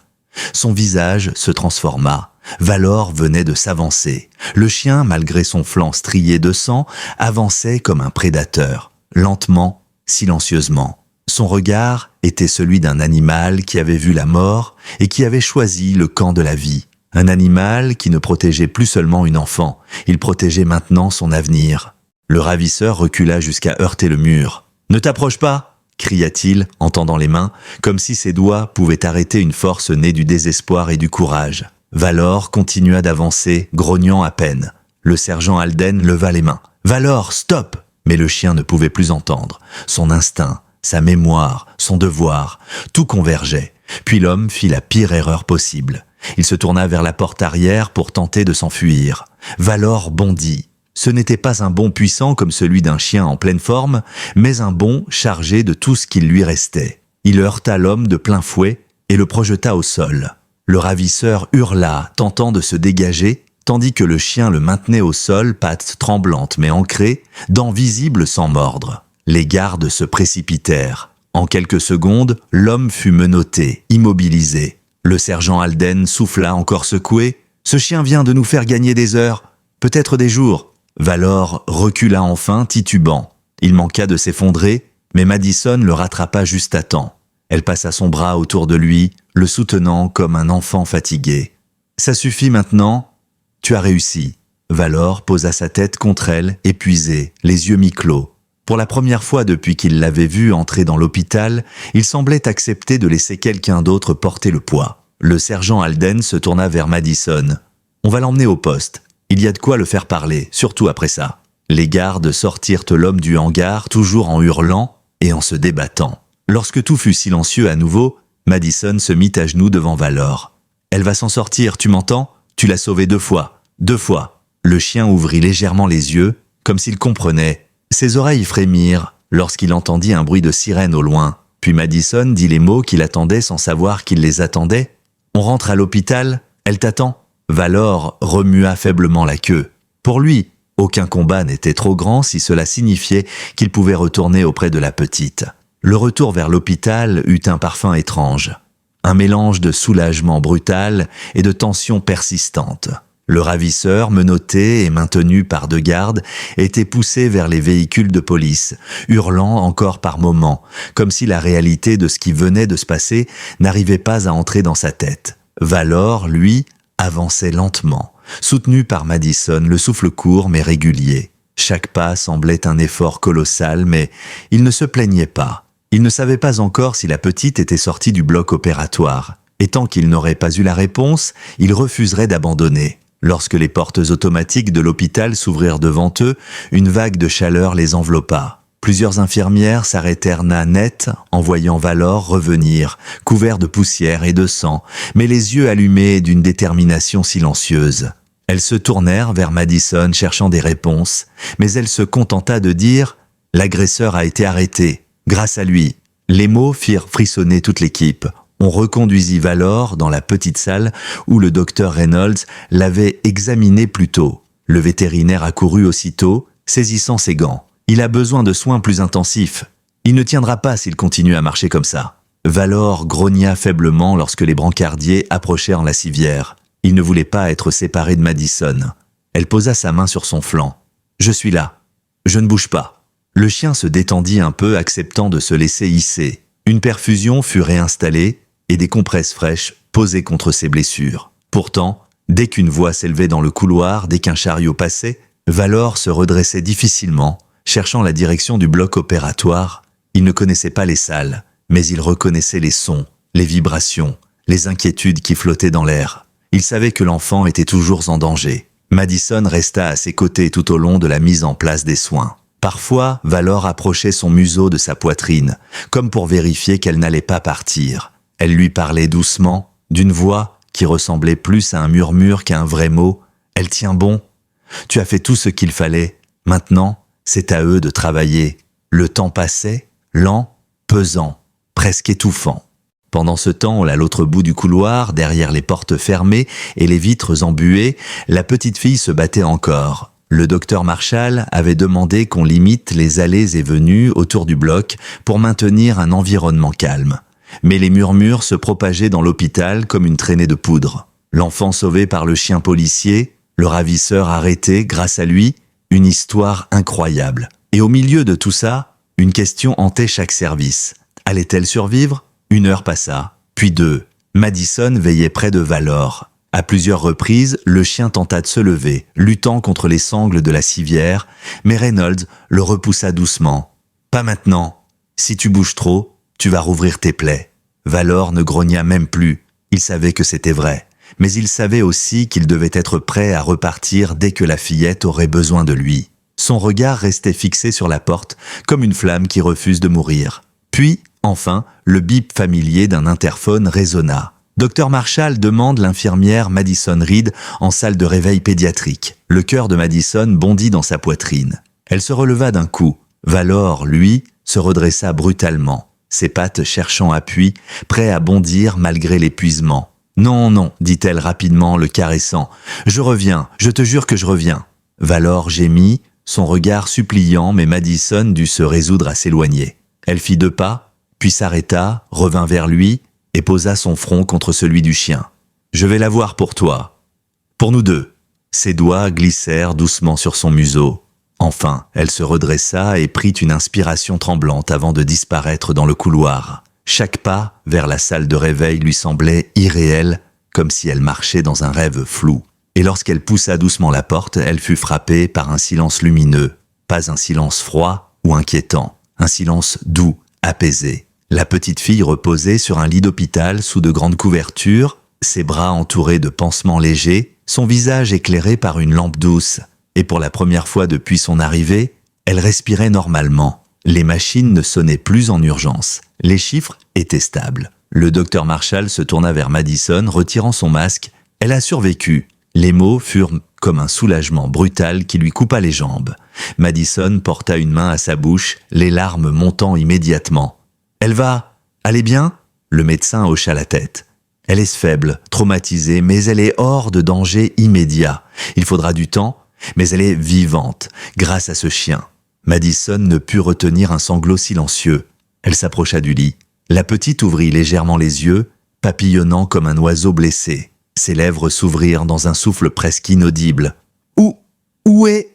Son visage se transforma. Valor venait de s'avancer. Le chien, malgré son flanc strié de sang, avançait comme un prédateur, lentement, silencieusement. Son regard était celui d'un animal qui avait vu la mort et qui avait choisi le camp de la vie. Un animal qui ne protégeait plus seulement une enfant, il protégeait maintenant son avenir. Le ravisseur recula jusqu'à heurter le mur. « Ne t'approche pas !» cria-t-il en tendant les mains, comme si ses doigts pouvaient arrêter une force née du désespoir et du courage. Valor continua d'avancer, grognant à peine. Le sergent Alden leva les mains. « Valor, stop !» Mais le chien ne pouvait plus entendre. Son instinct, sa mémoire, son devoir, tout convergeait. Puis l'homme fit la pire erreur possible. Il se tourna vers la porte arrière pour tenter de s'enfuir. Valor bondit. Ce n'était pas un bond puissant comme celui d'un chien en pleine forme, mais un bond chargé de tout ce qu'il lui restait. Il heurta l'homme de plein fouet et le projeta au sol. Le ravisseur hurla, tentant de se dégager, tandis que le chien le maintenait au sol, pattes tremblantes mais ancrées, dents visibles sans mordre. Les gardes se précipitèrent. En quelques secondes, l'homme fut menotté, immobilisé. Le sergent Alden souffla encore secoué. « Ce chien vient de nous faire gagner des heures, peut-être des jours. » Valor recula enfin, titubant. Il manqua de s'effondrer, mais Madison le rattrapa juste à temps. Elle passa son bras autour de lui, le soutenant comme un enfant fatigué. « Ça suffit maintenant, tu as réussi. » Valor posa sa tête contre elle, épuisée, les yeux mi-clos. Pour la première fois depuis qu'il l'avait vue entrer dans l'hôpital, il semblait accepter de laisser quelqu'un d'autre porter le poids. Le sergent Alden se tourna vers Madison. « On va l'emmener au poste. Il y a de quoi le faire parler, surtout après ça. » Les gardes sortirent l'homme du hangar, toujours en hurlant et en se débattant. Lorsque tout fut silencieux à nouveau, Madison se mit à genoux devant Valor. « Elle va s'en sortir, tu m'entends? Tu l'as sauvée 2 fois. 2 fois. » Le chien ouvrit légèrement les yeux, comme s'il comprenait. Ses oreilles frémirent lorsqu'il entendit un bruit de sirène au loin. Puis Madison dit les mots qu'il attendait sans savoir qu'il les attendait. « On rentre à l'hôpital, elle t'attend. » Valor remua faiblement la queue. Pour lui, aucun combat n'était trop grand si cela signifiait qu'il pouvait retourner auprès de la petite. Le retour vers l'hôpital eut un parfum étrange. Un mélange de soulagement brutal et de tension persistante. Le ravisseur, menotté et maintenu par 2 gardes, était poussé vers les véhicules de police, hurlant encore par moments, comme si la réalité de ce qui venait de se passer n'arrivait pas à entrer dans sa tête. Valor, lui, avançait lentement, soutenu par Madison, le souffle court mais régulier. Chaque pas semblait un effort colossal, mais il ne se plaignait pas. Il ne savait pas encore si la petite était sortie du bloc opératoire, et tant qu'il n'aurait pas eu la réponse, il refuserait d'abandonner. Lorsque les portes automatiques de l'hôpital s'ouvrirent devant eux, une vague de chaleur les enveloppa. Plusieurs infirmières s'arrêtèrent net en voyant Valor revenir, couvert de poussière et de sang, mais les yeux allumés d'une détermination silencieuse. Elles se tournèrent vers Madison cherchant des réponses, mais elle se contenta de dire « L'agresseur a été arrêté, grâce à lui ». Les mots firent frissonner toute l'équipe. On reconduisit Valor dans la petite salle où le docteur Reynolds l'avait examiné plus tôt. Le vétérinaire accourut aussitôt, saisissant ses gants. « Il a besoin de soins plus intensifs. Il ne tiendra pas s'il continue à marcher comme ça. » Valor grogna faiblement lorsque les brancardiers approchèrent la civière. Il ne voulait pas être séparé de Madison. Elle posa sa main sur son flanc. « Je suis là. Je ne bouge pas. » Le chien se détendit un peu, acceptant de se laisser hisser. Une perfusion fut réinstallée et des compresses fraîches posées contre ses blessures. Pourtant, dès qu'une voix s'élevait dans le couloir, dès qu'un chariot passait, Valor se redressait difficilement, cherchant la direction du bloc opératoire. Il ne connaissait pas les salles, mais il reconnaissait les sons, les vibrations, les inquiétudes qui flottaient dans l'air. Il savait que l'enfant était toujours en danger. Madison resta à ses côtés tout au long de la mise en place des soins. Parfois, Valor approchait son museau de sa poitrine, comme pour vérifier qu'elle n'allait pas partir. Elle lui parlait doucement, d'une voix qui ressemblait plus à un murmure qu'à un vrai mot. « Elle tient bon. Tu as fait tout ce qu'il fallait. Maintenant, c'est à eux de travailler. » Le temps passait, lent, pesant, presque étouffant. Pendant ce temps, à l'autre bout du couloir, derrière les portes fermées et les vitres embuées, la petite fille se battait encore. Le docteur Marshall avait demandé qu'on limite les allées et venues autour du bloc pour maintenir un environnement calme. Mais les murmures se propageaient dans l'hôpital comme une traînée de poudre. L'enfant sauvé par le chien policier, le ravisseur arrêté grâce à lui, une histoire incroyable. Et au milieu de tout ça, une question hantait chaque service. Allait-elle survivre ? 1 heure passa, puis 2. Madison veillait près de Valor. À plusieurs reprises, le chien tenta de se lever, luttant contre les sangles de la civière, mais Reynolds le repoussa doucement. « Pas maintenant. Si tu bouges trop, tu vas rouvrir tes plaies. » Valor ne grogna même plus. Il savait que c'était vrai. Mais il savait aussi qu'il devait être prêt à repartir dès que la fillette aurait besoin de lui. Son regard restait fixé sur la porte, comme une flamme qui refuse de mourir. Puis, enfin, le bip familier d'un interphone résonna. Dr Marshall demande l'infirmière Madison Reed en salle de réveil pédiatrique. Le cœur de Madison bondit dans sa poitrine. Elle se releva d'un coup. Valor, lui, se redressa brutalement, ses pattes cherchant appui, prêt à bondir malgré l'épuisement. « Non, non, dit-elle rapidement, le caressant. Je reviens, je te jure que je reviens. » Valor gémit, son regard suppliant, mais Madison dut se résoudre à s'éloigner. Elle fit 2 pas, puis s'arrêta, revint vers lui et posa son front contre celui du chien. « Je vais la voir pour toi. Pour nous deux. » Ses doigts glissèrent doucement sur son museau. Enfin, elle se redressa et prit une inspiration tremblante avant de disparaître dans le couloir. Chaque pas vers la salle de réveil lui semblait irréel, comme si elle marchait dans un rêve flou. Et lorsqu'elle poussa doucement la porte, elle fut frappée par un silence lumineux. Pas un silence froid ou inquiétant, un silence doux, apaisé. La petite fille reposait sur un lit d'hôpital sous de grandes couvertures, ses bras entourés de pansements légers, son visage éclairé par une lampe douce. Et pour la première fois depuis son arrivée, elle respirait normalement. Les machines ne sonnaient plus en urgence. Les chiffres étaient stables. Le docteur Marshall se tourna vers Madison, retirant son masque. Elle a survécu. Les mots furent comme un soulagement brutal qui lui coupa les jambes. Madison porta une main à sa bouche, les larmes montant immédiatement. « Elle va aller bien ?» Le médecin hocha la tête. « Elle est faible, traumatisée, mais elle est hors de danger immédiat. Il faudra du temps, mais elle est vivante, grâce à ce chien. » Madison ne put retenir un sanglot silencieux. Elle s'approcha du lit. La petite ouvrit légèrement les yeux, papillonnant comme un oiseau blessé. Ses lèvres s'ouvrirent dans un souffle presque inaudible. « Où est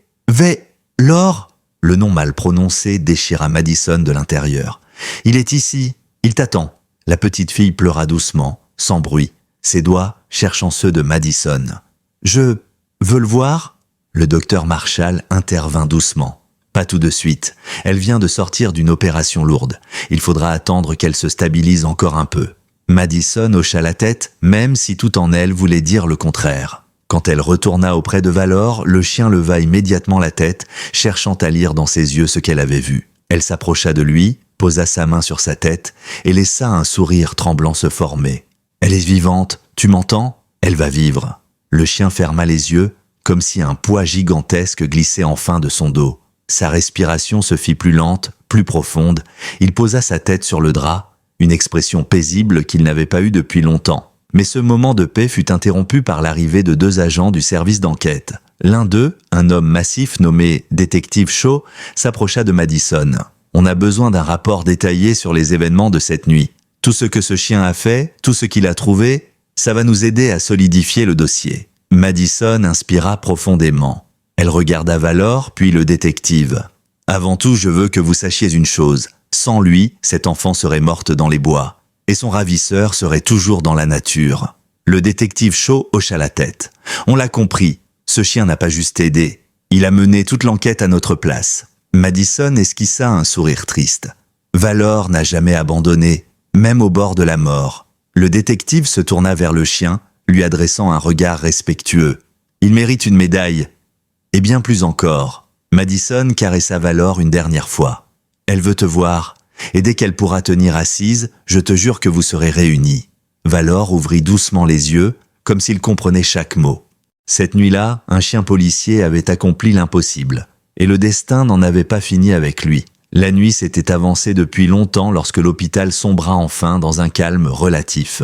Laure ?» Le nom mal prononcé déchira Madison de l'intérieur. « Il est ici, il t'attend. » La petite fille pleura doucement, sans bruit, ses doigts cherchant ceux de Madison. « Je veux le voir ?» Le docteur Marshall intervint doucement. Pas tout de suite. Elle vient de sortir d'une opération lourde. Il faudra attendre qu'elle se stabilise encore un peu. Madison hocha la tête, même si tout en elle voulait dire le contraire. Quand elle retourna auprès de Valor, le chien leva immédiatement la tête, cherchant à lire dans ses yeux ce qu'elle avait vu. Elle s'approcha de lui, posa sa main sur sa tête et laissa un sourire tremblant se former. « Elle est vivante, tu m'entends ? Elle va vivre. » Le chien ferma les yeux, comme si un poids gigantesque glissait enfin de son dos. Sa respiration se fit plus lente, plus profonde. Il posa sa tête sur le drap, une expression paisible qu'il n'avait pas eue depuis longtemps. Mais ce moment de paix fut interrompu par l'arrivée de 2 agents du service d'enquête. L'un d'eux, un homme massif nommé Détective Shaw, s'approcha de Madison. « On a besoin d'un rapport détaillé sur les événements de cette nuit. Tout ce que ce chien a fait, tout ce qu'il a trouvé, ça va nous aider à solidifier le dossier. » Madison inspira profondément. Elle regarda Valor, puis le détective. « Avant tout, je veux que vous sachiez une chose. Sans lui, cette enfant serait morte dans les bois. Et son ravisseur serait toujours dans la nature. » Le détective Shaw hocha la tête. « On l'a compris. Ce chien n'a pas juste aidé. Il a mené toute l'enquête à notre place. Madison esquissa un sourire triste. Valor n'a jamais abandonné, même au bord de la mort. Le détective se tourna vers le chien, lui adressant un regard respectueux. Il mérite une médaille. Et bien plus encore. Madison caressa Valor une dernière fois. Elle veut te voir, et dès qu'elle pourra tenir assise, je te jure que vous serez réunis. Valor ouvrit doucement les yeux, comme s'il comprenait chaque mot. Cette nuit-là, un chien policier avait accompli l'impossible, et le destin n'en avait pas fini avec lui. La nuit s'était avancée depuis longtemps lorsque l'hôpital sombra enfin dans un calme relatif.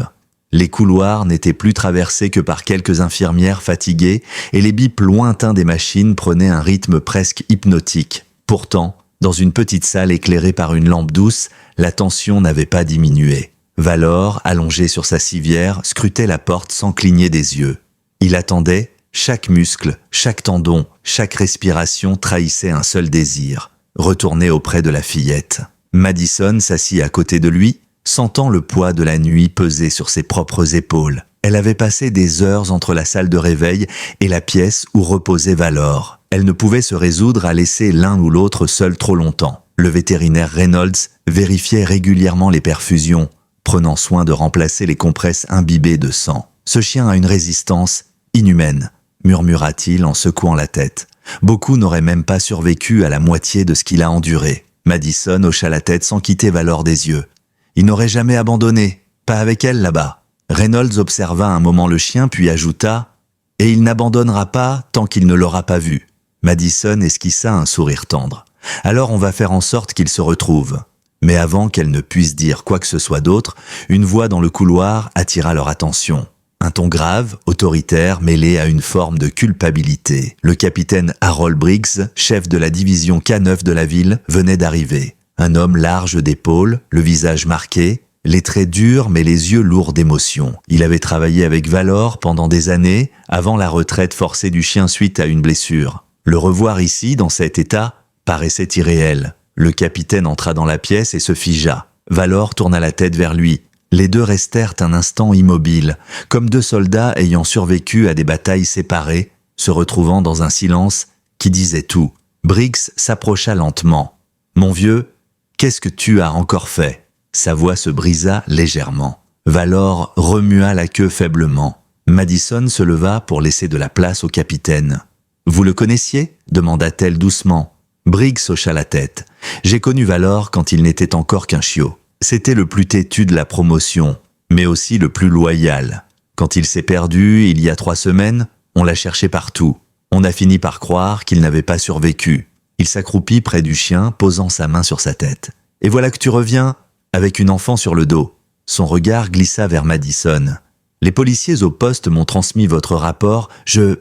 Les couloirs n'étaient plus traversés que par quelques infirmières fatiguées et les bips lointains des machines prenaient un rythme presque hypnotique. Pourtant, dans une petite salle éclairée par une lampe douce, la tension n'avait pas diminué. Valor, allongé sur sa civière, scrutait la porte sans cligner des yeux. Il attendait, chaque muscle, chaque tendon, chaque respiration trahissait un seul désir, retourner auprès de la fillette. Madison s'assit à côté de lui, sentant le poids de la nuit peser sur ses propres épaules. Elle avait passé des heures entre la salle de réveil et la pièce où reposait Valor. Elle ne pouvait se résoudre à laisser l'un ou l'autre seul trop longtemps. Le vétérinaire Reynolds vérifiait régulièrement les perfusions, prenant soin de remplacer les compresses imbibées de sang. « Ce chien a une résistance inhumaine », murmura-t-il en secouant la tête. « Beaucoup n'auraient même pas survécu à la moitié de ce qu'il a enduré. » Madison hocha la tête sans quitter Valor des yeux. « Il n'aurait jamais abandonné, pas avec elle là-bas. » Reynolds observa un moment le chien puis ajouta « Et il n'abandonnera pas tant qu'il ne l'aura pas vu. » Madison esquissa un sourire tendre. « Alors on va faire en sorte qu'il se retrouve. » Mais avant qu'elle ne puisse dire quoi que ce soit d'autre, une voix dans le couloir attira leur attention. Un ton grave, autoritaire, mêlé à une forme de culpabilité. Le capitaine Harold Briggs, chef de la division K9 de la ville, venait d'arriver. Un homme large d'épaules, le visage marqué, les traits durs mais les yeux lourds d'émotion. Il avait travaillé avec Valor pendant des années, avant la retraite forcée du chien suite à une blessure. Le revoir ici, dans cet état, paraissait irréel. Le capitaine entra dans la pièce et se figea. Valor tourna la tête vers lui. Les deux restèrent un instant immobiles, comme deux soldats ayant survécu à des batailles séparées, se retrouvant dans un silence qui disait tout. Briggs s'approcha lentement. « Mon vieux, qu'est-ce que tu as encore fait ?» Sa voix se brisa légèrement. Valor remua la queue faiblement. Madison se leva pour laisser de la place au capitaine. « Vous le connaissiez ?» demanda-t-elle doucement. Briggs hocha la tête. « J'ai connu Valor quand il n'était encore qu'un chiot. C'était le plus têtu de la promotion, mais aussi le plus loyal. Quand il s'est perdu, il y a 3 semaines, on l'a cherché partout. On a fini par croire qu'il n'avait pas survécu. » Il s'accroupit près du chien, posant sa main sur sa tête. « Et voilà que tu reviens, avec une enfant sur le dos. » Son regard glissa vers Madison. « Les policiers au poste m'ont transmis votre rapport. Je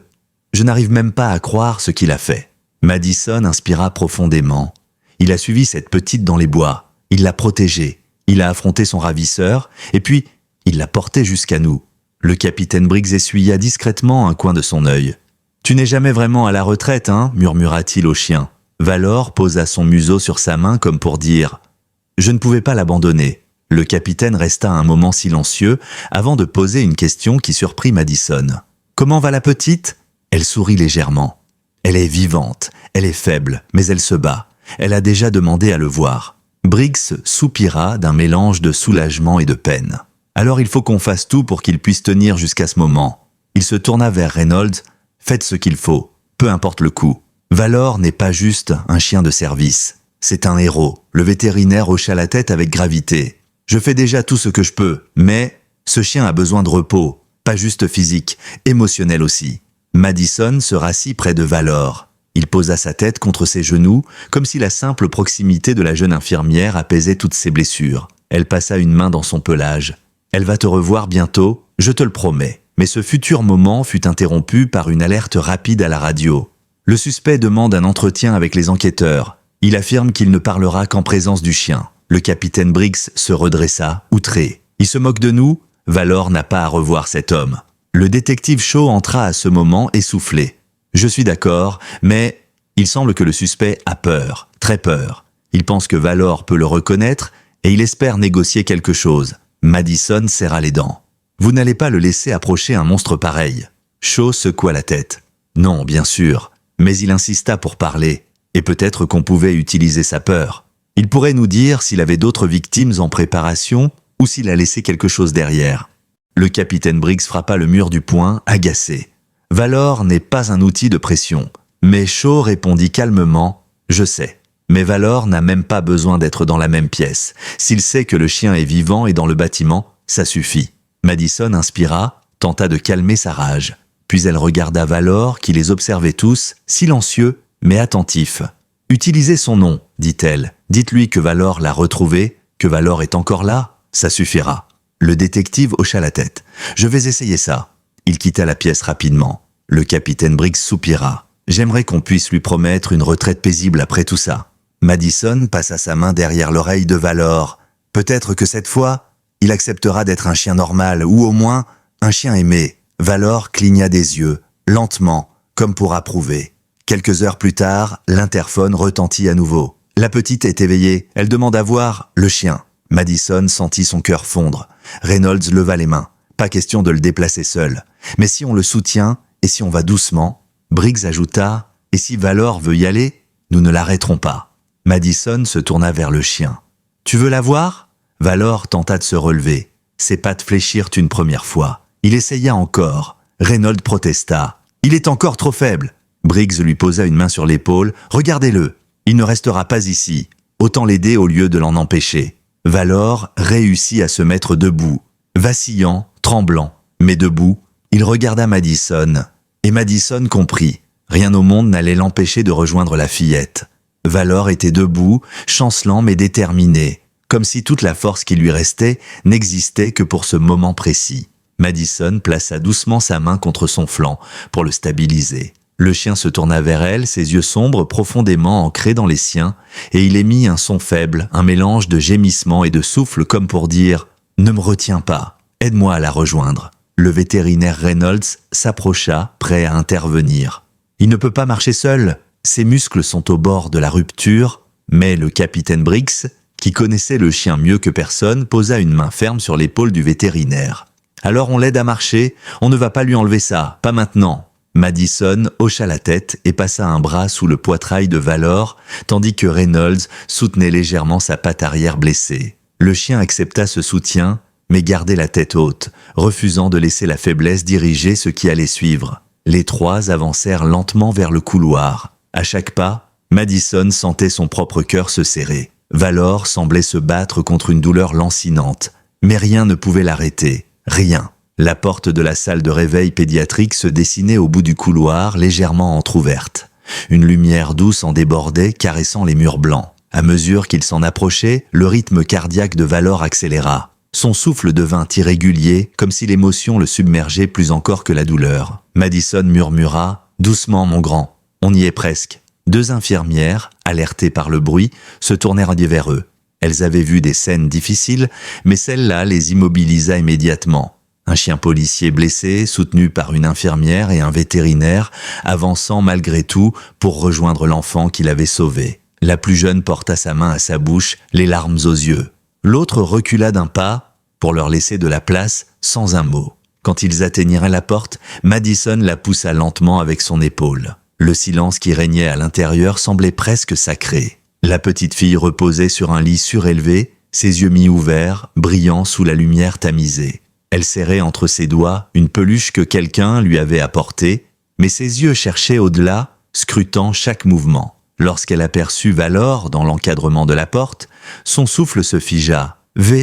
n'arrive même pas à croire ce qu'il a fait. » Madison inspira profondément. Il a suivi cette petite dans les bois. Il l'a protégée. Il a affronté son ravisseur, et puis il l'a portée jusqu'à nous. Le capitaine Briggs essuya discrètement un coin de son œil. « Tu n'es jamais vraiment à la retraite, hein ?» murmura-t-il au chien. Valor posa son museau sur sa main comme pour dire « Je ne pouvais pas l'abandonner. » Le capitaine resta un moment silencieux avant de poser une question qui surprit Madison. « Comment va la petite ?» Elle sourit légèrement. « Elle est vivante, elle est faible, mais elle se bat. Elle a déjà demandé à le voir. » Briggs soupira d'un mélange de soulagement et de peine. « Alors il faut qu'on fasse tout pour qu'il puisse tenir jusqu'à ce moment. » Il se tourna vers Reynolds. « Faites ce qu'il faut, peu importe le coût. Valor n'est pas juste un chien de service. C'est un héros. » Le vétérinaire hocha la tête avec gravité. « Je fais déjà tout ce que je peux, mais ce chien a besoin de repos, pas juste physique, émotionnel aussi. » Madison se rassit près de Valor. Il posa sa tête contre ses genoux, comme si la simple proximité de la jeune infirmière apaisait toutes ses blessures. Elle passa une main dans son pelage. « Elle va te revoir bientôt, je te le promets. » Mais ce futur moment fut interrompu par une alerte rapide à la radio. Le suspect demande un entretien avec les enquêteurs. Il affirme qu'il ne parlera qu'en présence du chien. Le capitaine Briggs se redressa, outré. « Il se moque de nous ? Valor n'a pas à revoir cet homme. » Le détective Shaw entra à ce moment essoufflé. « Je suis d'accord, mais il semble que le suspect a peur, très peur. Il pense que Valor peut le reconnaître et il espère négocier quelque chose. » Madison serra les dents. « Vous n'allez pas le laisser approcher un monstre pareil. » Shaw secoua la tête. « Non, bien sûr. Mais il insista pour parler, et peut-être qu'on pouvait utiliser sa peur. Il pourrait nous dire s'il avait d'autres victimes en préparation ou s'il a laissé quelque chose derrière. Le capitaine Briggs frappa le mur du poing, agacé. Valor n'est pas un outil de pression. Mais Shaw répondit calmement « Je sais ». Mais Valor n'a même pas besoin d'être dans la même pièce. S'il sait que le chien est vivant et dans le bâtiment, ça suffit. Madison inspira, tenta de calmer sa rage. Puis elle regarda Valor qui les observait tous, silencieux mais attentif. « Utilisez son nom, dit-elle. Dites-lui que Valor l'a retrouvé, que Valor est encore là, ça suffira. » Le détective hocha la tête. « Je vais essayer ça. » Il quitta la pièce rapidement. Le capitaine Briggs soupira. « J'aimerais qu'on puisse lui promettre une retraite paisible après tout ça. » Madison passa sa main derrière l'oreille de Valor. Peut-être que cette fois, il acceptera d'être un chien normal, ou au moins un chien aimé. Valor cligna des yeux, lentement, comme pour approuver. Quelques heures plus tard, l'interphone retentit à nouveau. La petite est éveillée, elle demande à voir le chien. Madison sentit son cœur fondre. Reynolds leva les mains. Pas question de le déplacer seul. Mais si on le soutient, et si on va doucement, Briggs ajouta « Et si Valor veut y aller, nous ne l'arrêterons pas. » Madison se tourna vers le chien. « Tu veux la voir ?» Valor tenta de se relever. Ses pattes fléchirent une première fois. Il essaya encore. Reynolds protesta. « Il est encore trop faible. » Briggs lui posa une main sur l'épaule. « Regardez-le. Il ne restera pas ici. Autant l'aider au lieu de l'en empêcher. » Valor réussit à se mettre debout. Vacillant, tremblant, mais debout, il regarda Madison. Et Madison comprit. Rien au monde n'allait l'empêcher de rejoindre la fillette. Valor était debout, chancelant mais déterminé, comme si toute la force qui lui restait n'existait que pour ce moment précis. Madison plaça doucement sa main contre son flanc pour le stabiliser. Le chien se tourna vers elle, ses yeux sombres profondément ancrés dans les siens, et il émit un son faible, un mélange de gémissements et de souffles comme pour dire « Ne me retiens pas, aide-moi à la rejoindre ». Le vétérinaire Reynolds s'approcha, prêt à intervenir. Il ne peut pas marcher seul. Ses muscles sont au bord de la rupture, mais le capitaine Briggs, qui connaissait le chien mieux que personne, posa une main ferme sur l'épaule du vétérinaire. « Alors on l'aide à marcher, on ne va pas lui enlever ça, pas maintenant. » Madison hocha la tête et passa un bras sous le poitrail de Valor, tandis que Reynolds soutenait légèrement sa patte arrière blessée. Le chien accepta ce soutien, mais gardait la tête haute, refusant de laisser la faiblesse diriger ce qui allait suivre. Les trois avancèrent lentement vers le couloir. À chaque pas, Madison sentait son propre cœur se serrer. Valor semblait se battre contre une douleur lancinante, mais rien ne pouvait l'arrêter. Rien. La porte de la salle de réveil pédiatrique se dessinait au bout du couloir, légèrement entr'ouverte. Une lumière douce en débordait, caressant les murs blancs. À mesure qu'il s'en approchait, le rythme cardiaque de Valor accéléra. Son souffle devint irrégulier, comme si l'émotion le submergeait plus encore que la douleur. Madison murmura « Doucement, mon grand, on y est presque ». Deux infirmières, alertées par le bruit, se tournèrent vers eux. Elles avaient vu des scènes difficiles, mais celle-là les immobilisa immédiatement. Un chien policier blessé, soutenu par une infirmière et un vétérinaire, avançant malgré tout pour rejoindre l'enfant qu'il avait sauvé. La plus jeune porta sa main à sa bouche, les larmes aux yeux. L'autre recula d'un pas pour leur laisser de la place sans un mot. Quand ils atteignirent la porte, Madison la poussa lentement avec son épaule. Le silence qui régnait à l'intérieur semblait presque sacré. La petite fille reposait sur un lit surélevé, ses yeux mi-ouverts, brillant sous la lumière tamisée. Elle serrait entre ses doigts une peluche que quelqu'un lui avait apportée, mais ses yeux cherchaient au-delà, scrutant chaque mouvement. Lorsqu'elle aperçut Valor dans l'encadrement de la porte, son souffle se figea.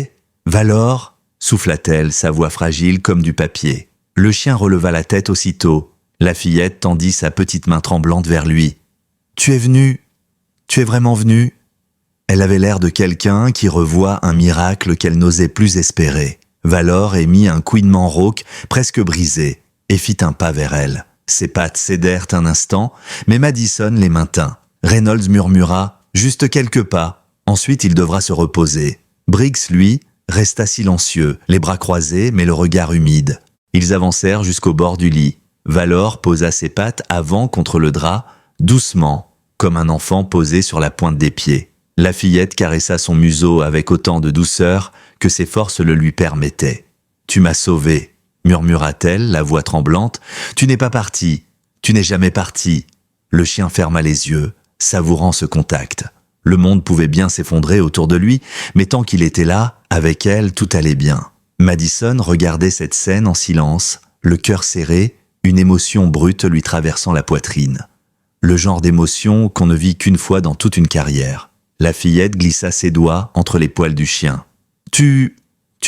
« Valor » souffla-t-elle, sa voix fragile comme du papier. Le chien releva la tête aussitôt. La fillette tendit sa petite main tremblante vers lui. « Tu es venu ? Tu es vraiment venu ?» Elle avait l'air de quelqu'un qui revoit un miracle qu'elle n'osait plus espérer. Valor émit un couinement rauque, presque brisé, et fit un pas vers elle. Ses pattes cédèrent un instant, mais Madison les maintint. Reynolds murmura « Juste quelques pas, ensuite il devra se reposer ». Briggs, lui, resta silencieux, les bras croisés, mais le regard humide. Ils avancèrent jusqu'au bord du lit. Valor posa ses pattes avant contre le drap, doucement, comme un enfant posé sur la pointe des pieds. La fillette caressa son museau avec autant de douceur que ses forces le lui permettaient. « Tu m'as sauvé », murmura-t-elle, la voix tremblante. « Tu n'es pas parti. Tu n'es jamais parti. » Le chien ferma les yeux, savourant ce contact. Le monde pouvait bien s'effondrer autour de lui, mais tant qu'il était là, avec elle, tout allait bien. Madison regardait cette scène en silence, le cœur serré, une émotion brute lui traversant la poitrine. Le genre d'émotion qu'on ne vit qu'une fois dans toute une carrière. La fillette glissa ses doigts entre les poils du chien. « Tu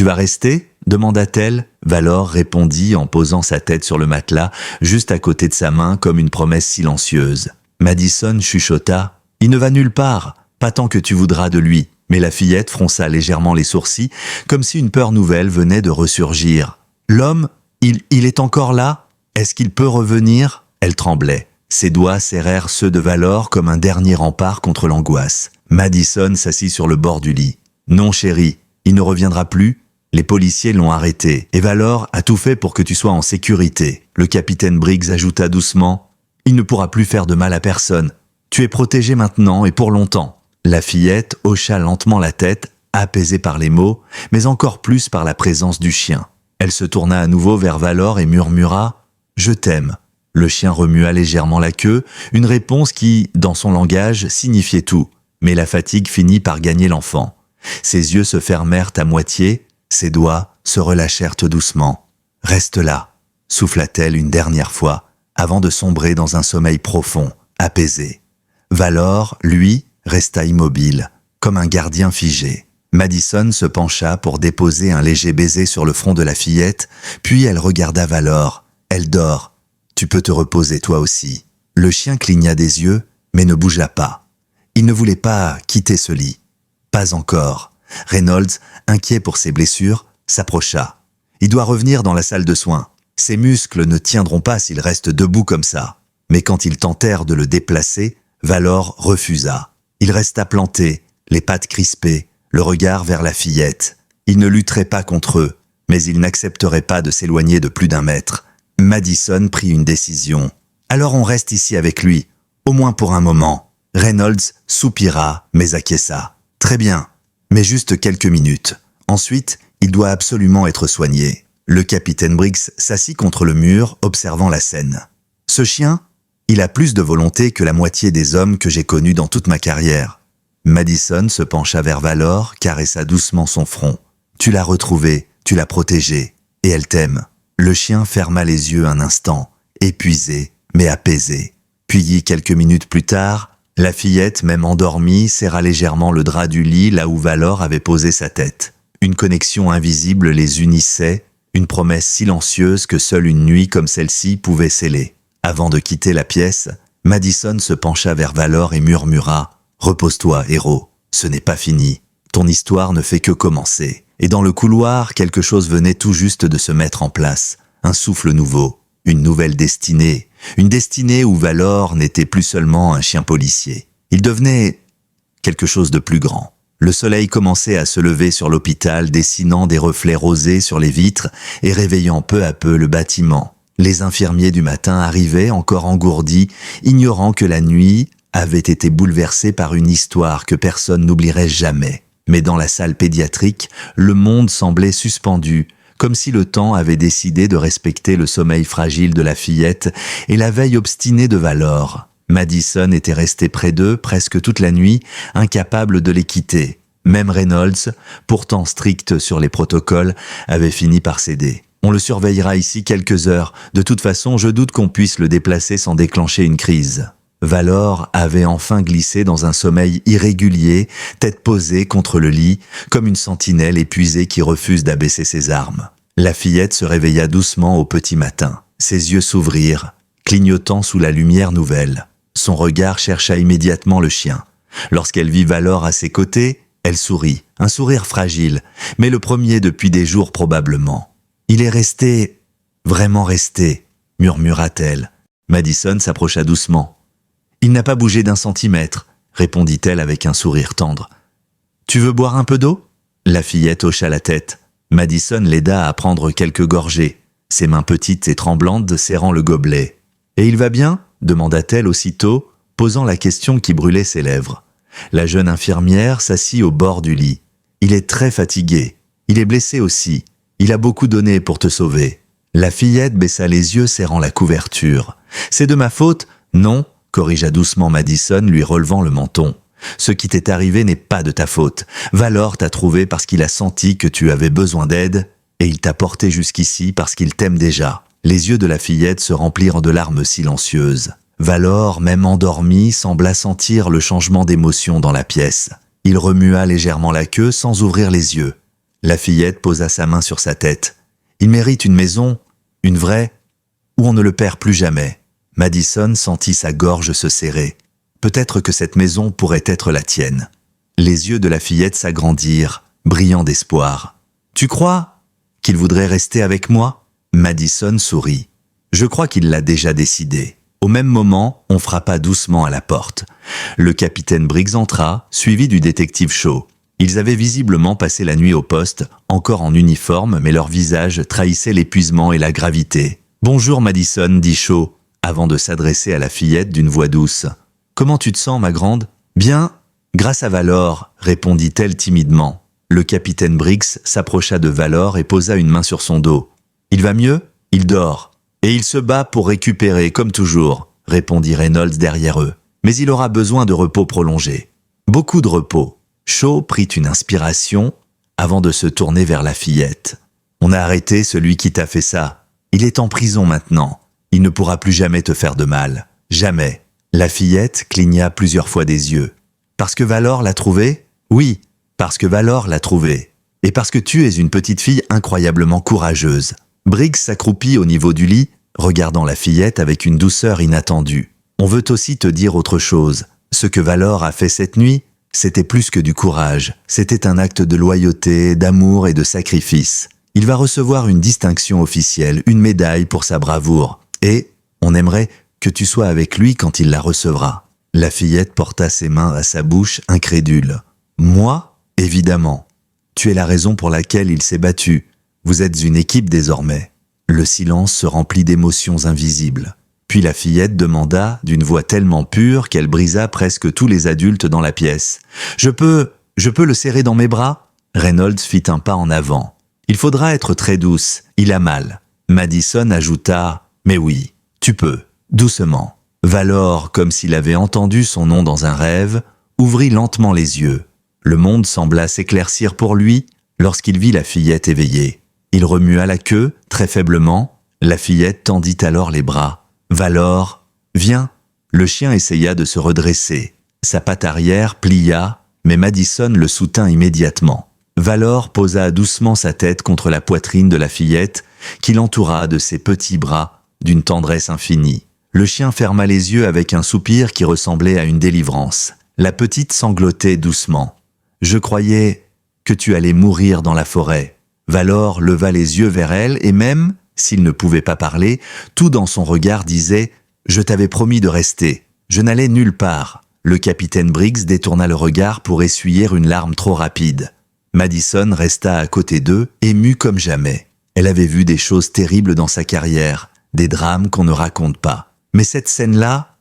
vas rester ?» demanda-t-elle. Valor répondit en posant sa tête sur le matelas, juste à côté de sa main comme une promesse silencieuse. Madison chuchota « Il ne va nulle part, pas tant que tu voudras de lui. » Mais la fillette fronça légèrement les sourcils, comme si une peur nouvelle venait de ressurgir. « L'homme, il est encore là? Est-ce qu'il peut revenir ?» Elle tremblait. Ses doigts serrèrent ceux de Valor comme un dernier rempart contre l'angoisse. Madison s'assit sur le bord du lit. « Non, chérie, il ne reviendra plus. Les policiers l'ont arrêté, et Valor a tout fait pour que tu sois en sécurité. » Le capitaine Briggs ajouta doucement. « Il ne pourra plus faire de mal à personne. Tu es protégé maintenant et pour longtemps. » La fillette hocha lentement la tête, apaisée par les mots, mais encore plus par la présence du chien. Elle se tourna à nouveau vers Valor et murmura « Je t'aime ». Le chien remua légèrement la queue, une réponse qui, dans son langage, signifiait tout. Mais la fatigue finit par gagner l'enfant. Ses yeux se fermèrent à moitié, ses doigts se relâchèrent doucement. « Reste là », souffla-t-elle une dernière fois, avant de sombrer dans un sommeil profond, apaisé. Valor, lui, resta immobile, comme un gardien figé. Madison se pencha pour déposer un léger baiser sur le front de la fillette, puis elle regarda Valor. « Elle dort. Tu peux te reposer toi aussi. » Le chien cligna des yeux, mais ne bougea pas. Il ne voulait pas quitter ce lit. Pas encore. Reynolds, inquiet pour ses blessures, s'approcha. Il doit revenir dans la salle de soins. Ses muscles ne tiendront pas s'il reste debout comme ça. Mais quand ils tentèrent de le déplacer, Valor refusa. Il resta planté, les pattes crispées, le regard vers la fillette. Il ne lutterait pas contre eux, mais il n'accepterait pas de s'éloigner de plus d'1 mètre. Madison prit une décision. « Alors on reste ici avec lui, au moins pour un moment. » Reynolds soupira, mais acquiesça. « Très bien, mais juste quelques minutes. Ensuite, il doit absolument être soigné. » Le capitaine Briggs s'assit contre le mur, observant la scène. « Ce chien, il a plus de volonté que la moitié des hommes que j'ai connus dans toute ma carrière. » Madison se pencha vers Valor, caressa doucement son front. « Tu l'as retrouvée, tu l'as protégée, et elle t'aime. » Le chien ferma les yeux un instant, épuisé, mais apaisé. Puis, quelques minutes plus tard, la fillette, même endormie, serra légèrement le drap du lit là où Valor avait posé sa tête. Une connexion invisible les unissait, une promesse silencieuse que seule une nuit comme celle-ci pouvait sceller. Avant de quitter la pièce, Madison se pencha vers Valor et murmura « Repose-toi, héros, ce n'est pas fini. Ton histoire ne fait que commencer. » Et dans le couloir, quelque chose venait tout juste de se mettre en place. Un souffle nouveau, une nouvelle destinée. Une destinée où Valor n'était plus seulement un chien policier. Il devenait quelque chose de plus grand. Le soleil commençait à se lever sur l'hôpital, dessinant des reflets rosés sur les vitres et réveillant peu à peu le bâtiment. Les infirmiers du matin arrivaient, encore engourdis, ignorant que la nuit avait été bouleversée par une histoire que personne n'oublierait jamais. Mais dans la salle pédiatrique, le monde semblait suspendu, comme si le temps avait décidé de respecter le sommeil fragile de la fillette et la veille obstinée de Valor. Madison était resté près d'eux presque toute la nuit, incapable de les quitter. Même Reynolds, pourtant strict sur les protocoles, avait fini par céder. « On le surveillera ici quelques heures. De toute façon, je doute qu'on puisse le déplacer sans déclencher une crise. » Valor avait enfin glissé dans un sommeil irrégulier, tête posée contre le lit, comme une sentinelle épuisée qui refuse d'abaisser ses armes. La fillette se réveilla doucement au petit matin. Ses yeux s'ouvrirent, clignotant sous la lumière nouvelle. Son regard chercha immédiatement le chien. Lorsqu'elle vit Valor à ses côtés, elle sourit, un sourire fragile, mais le premier depuis des jours probablement. « Il est resté, vraiment resté », murmura-t-elle. Madison s'approcha doucement. « Il n'a pas bougé d'1 centimètre, » répondit-elle avec un sourire tendre. « Tu veux boire un peu d'eau ?» La fillette hocha la tête. Madison l'aida à prendre quelques gorgées, ses mains petites et tremblantes serrant le gobelet. « Et il va bien ?» demanda-t-elle aussitôt, posant la question qui brûlait ses lèvres. La jeune infirmière s'assit au bord du lit. « Il est très fatigué. Il est blessé aussi. Il a beaucoup donné pour te sauver. » La fillette baissa les yeux serrant la couverture. « C'est de ma faute ? Non ? corrigea doucement Madison, lui relevant le menton. Ce qui t'est arrivé n'est pas de ta faute. Valor t'a trouvé parce qu'il a senti que tu avais besoin d'aide, et il t'a porté jusqu'ici parce qu'il t'aime déjà. Les yeux de la fillette se remplirent de larmes silencieuses. Valor, même endormi, sembla sentir le changement d'émotion dans la pièce. Il remua légèrement la queue sans ouvrir les yeux. La fillette posa sa main sur sa tête. Il mérite une maison, une vraie, où on ne le perd plus jamais. Madison sentit sa gorge se serrer. Peut-être que cette maison pourrait être la tienne. Les yeux de la fillette s'agrandirent, brillants d'espoir. « Tu crois qu'il voudrait rester avec moi ?» Madison sourit. « Je crois qu'il l'a déjà décidé. » Au même moment, on frappa doucement à la porte. Le capitaine Briggs entra, suivi du détective Shaw. Ils avaient visiblement passé la nuit au poste, encore en uniforme, mais leur visage trahissait l'épuisement et la gravité. « Bonjour Madison, dit Shaw, avant de s'adresser à la fillette d'une voix douce. « Comment tu te sens, ma grande ?»« Bien, grâce à Valor, répondit-elle timidement. Le capitaine Briggs s'approcha de Valor et posa une main sur son dos. « Il va mieux ? Il dort. Et il se bat pour récupérer, comme toujours, répondit Reynolds derrière eux. Mais il aura besoin de repos prolongé. Beaucoup de repos. » Shaw prit une inspiration avant de se tourner vers la fillette. « On a arrêté celui qui t'a fait ça. Il est en prison maintenant. Il ne pourra plus jamais te faire de mal. Jamais. » La fillette cligna plusieurs fois des yeux. « Parce que Valor l'a trouvé ? Oui, parce que Valor l'a trouvé. Et parce que tu es une petite fille incroyablement courageuse. » Briggs s'accroupit au niveau du lit, regardant la fillette avec une douceur inattendue. « On veut aussi te dire autre chose. Ce que Valor a fait cette nuit, c'était plus que du courage. C'était un acte de loyauté, d'amour et de sacrifice. Il va recevoir une distinction officielle, une médaille pour sa bravoure. Et on aimerait que tu sois avec lui quand il la recevra. » La fillette porta ses mains à sa bouche, incrédule. « Moi, évidemment. Tu es la raison pour laquelle il s'est battu. Vous êtes une équipe désormais. » Le silence se remplit d'émotions invisibles. Puis la fillette demanda, d'une voix tellement pure qu'elle brisa presque tous les adultes dans la pièce. « Je peux le serrer dans mes bras ?» Reynolds fit un pas en avant. « Il faudra être très douce, il a mal. » Madison ajouta « Mais oui, tu peux. » Doucement. Valor, comme s'il avait entendu son nom dans un rêve, ouvrit lentement les yeux. Le monde sembla s'éclaircir pour lui lorsqu'il vit la fillette éveillée. Il remua la queue, très faiblement. La fillette tendit alors les bras. « Valor, viens !» Le chien essaya de se redresser. Sa patte arrière plia, mais Madison le soutint immédiatement. Valor posa doucement sa tête contre la poitrine de la fillette, qui l'entoura de ses petits bras d'une tendresse infinie. Le chien ferma les yeux avec un soupir qui ressemblait à une délivrance. La petite sanglotait doucement. « Je croyais que tu allais mourir dans la forêt. » Valor leva les yeux vers elle et même, s'il ne pouvait pas parler, tout dans son regard disait « Je t'avais promis de rester. Je n'allais nulle part. » Le capitaine Briggs détourna le regard pour essuyer une larme trop rapide. Madison resta à côté d'eux, émue comme jamais. Elle avait vu des choses terribles dans sa carrière, des drames qu'on ne raconte pas. Mais cette scène-là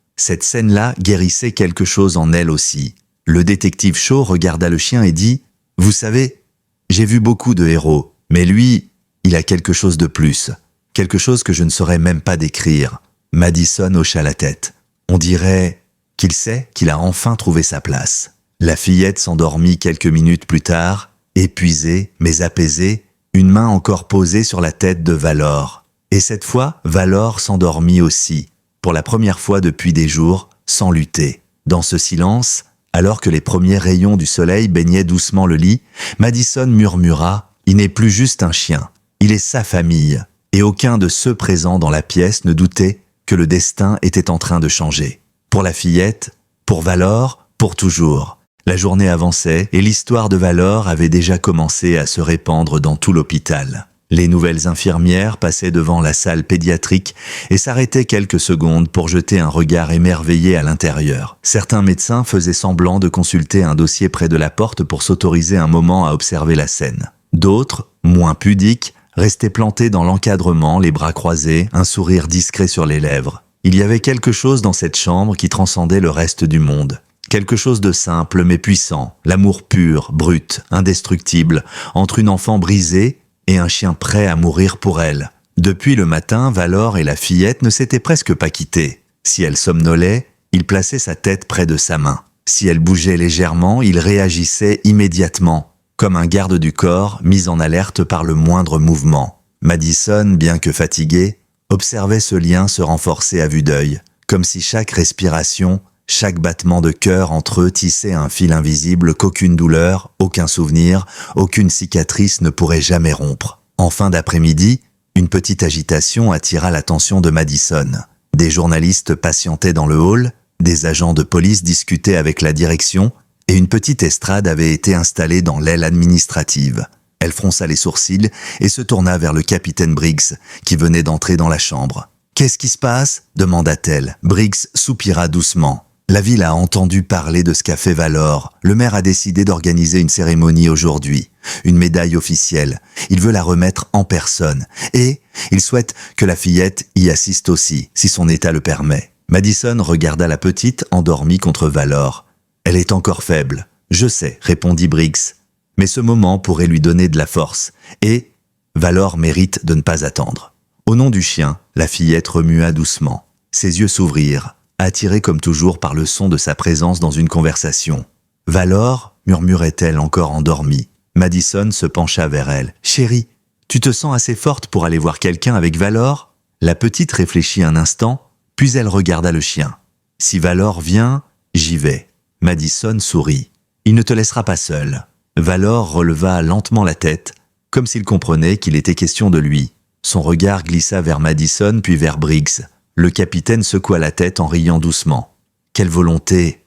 guérissait quelque chose en elle aussi. Le détective Shaw regarda le chien et dit « Vous savez, j'ai vu beaucoup de héros, mais lui, il a quelque chose de plus. Quelque chose que je ne saurais même pas décrire. » Madison hocha la tête. On dirait qu'il sait qu'il a enfin trouvé sa place. La fillette s'endormit quelques minutes plus tard, épuisée mais apaisée, une main encore posée sur la tête de Valor. Et cette fois, Valor s'endormit aussi, pour la première fois depuis des jours, sans lutter. Dans ce silence, alors que les premiers rayons du soleil baignaient doucement le lit, Madison murmura « Il n'est plus juste un chien, il est sa famille. » Et aucun de ceux présents dans la pièce ne doutait que le destin était en train de changer. Pour la fillette, pour Valor, pour toujours. La journée avançait et l'histoire de Valor avait déjà commencé à se répandre dans tout l'hôpital. Les nouvelles infirmières passaient devant la salle pédiatrique et s'arrêtaient quelques secondes pour jeter un regard émerveillé à l'intérieur. Certains médecins faisaient semblant de consulter un dossier près de la porte pour s'autoriser un moment à observer la scène. D'autres, moins pudiques, restaient plantés dans l'encadrement, les bras croisés, un sourire discret sur les lèvres. Il y avait quelque chose dans cette chambre qui transcendait le reste du monde. Quelque chose de simple mais puissant, l'amour pur, brut, indestructible, entre une enfant brisée et un chien prêt à mourir pour elle. Depuis le matin, Valor et la fillette ne s'étaient presque pas quittés. Si elle somnolait, Il plaçait sa tête près de sa main. Si elle bougeait légèrement, il réagissait immédiatement, comme un garde du corps mis en alerte par le moindre mouvement. Madison, bien que fatigué, observait ce lien se renforcer à vue d'œil, comme si chaque respiration, chaque battement de cœur entre eux tissait un fil invisible qu'aucune douleur, aucun souvenir, aucune cicatrice ne pourrait jamais rompre. En fin d'après-midi, une petite agitation attira l'attention de Madison. Des journalistes patientaient dans le hall, des agents de police discutaient avec la direction et une petite estrade avait été installée dans l'aile administrative. Elle fronça les sourcils et se tourna vers le capitaine Briggs, qui venait d'entrer dans la chambre. « Qu'est-ce qui se passe ?» demanda-t-elle. Briggs soupira doucement. La ville a entendu parler de ce qu'a fait Valor. Le maire a décidé d'organiser une cérémonie aujourd'hui, une médaille officielle. Il veut la remettre en personne et il souhaite que la fillette y assiste aussi, si son état le permet. Madison regarda la petite endormie contre Valor. « Elle est encore faible. »« Je sais, » répondit Briggs. « Mais ce moment pourrait lui donner de la force et Valor mérite de ne pas attendre. » Au nom du chien, la fillette remua doucement. Ses yeux s'ouvrirent, attirée comme toujours par le son de sa présence dans une conversation. « Valor » murmurait-elle encore endormie. Madison se pencha vers elle. « Chérie, tu te sens assez forte pour aller voir quelqu'un avec Valor ?» La petite réfléchit un instant, puis elle regarda le chien. « Si Valor vient, j'y vais. » Madison sourit. « Il ne te laissera pas seul. » Valor releva lentement la tête, comme s'il comprenait qu'il était question de lui. Son regard glissa vers Madison puis vers Briggs. Le capitaine secoua la tête en riant doucement. « Quelle volonté !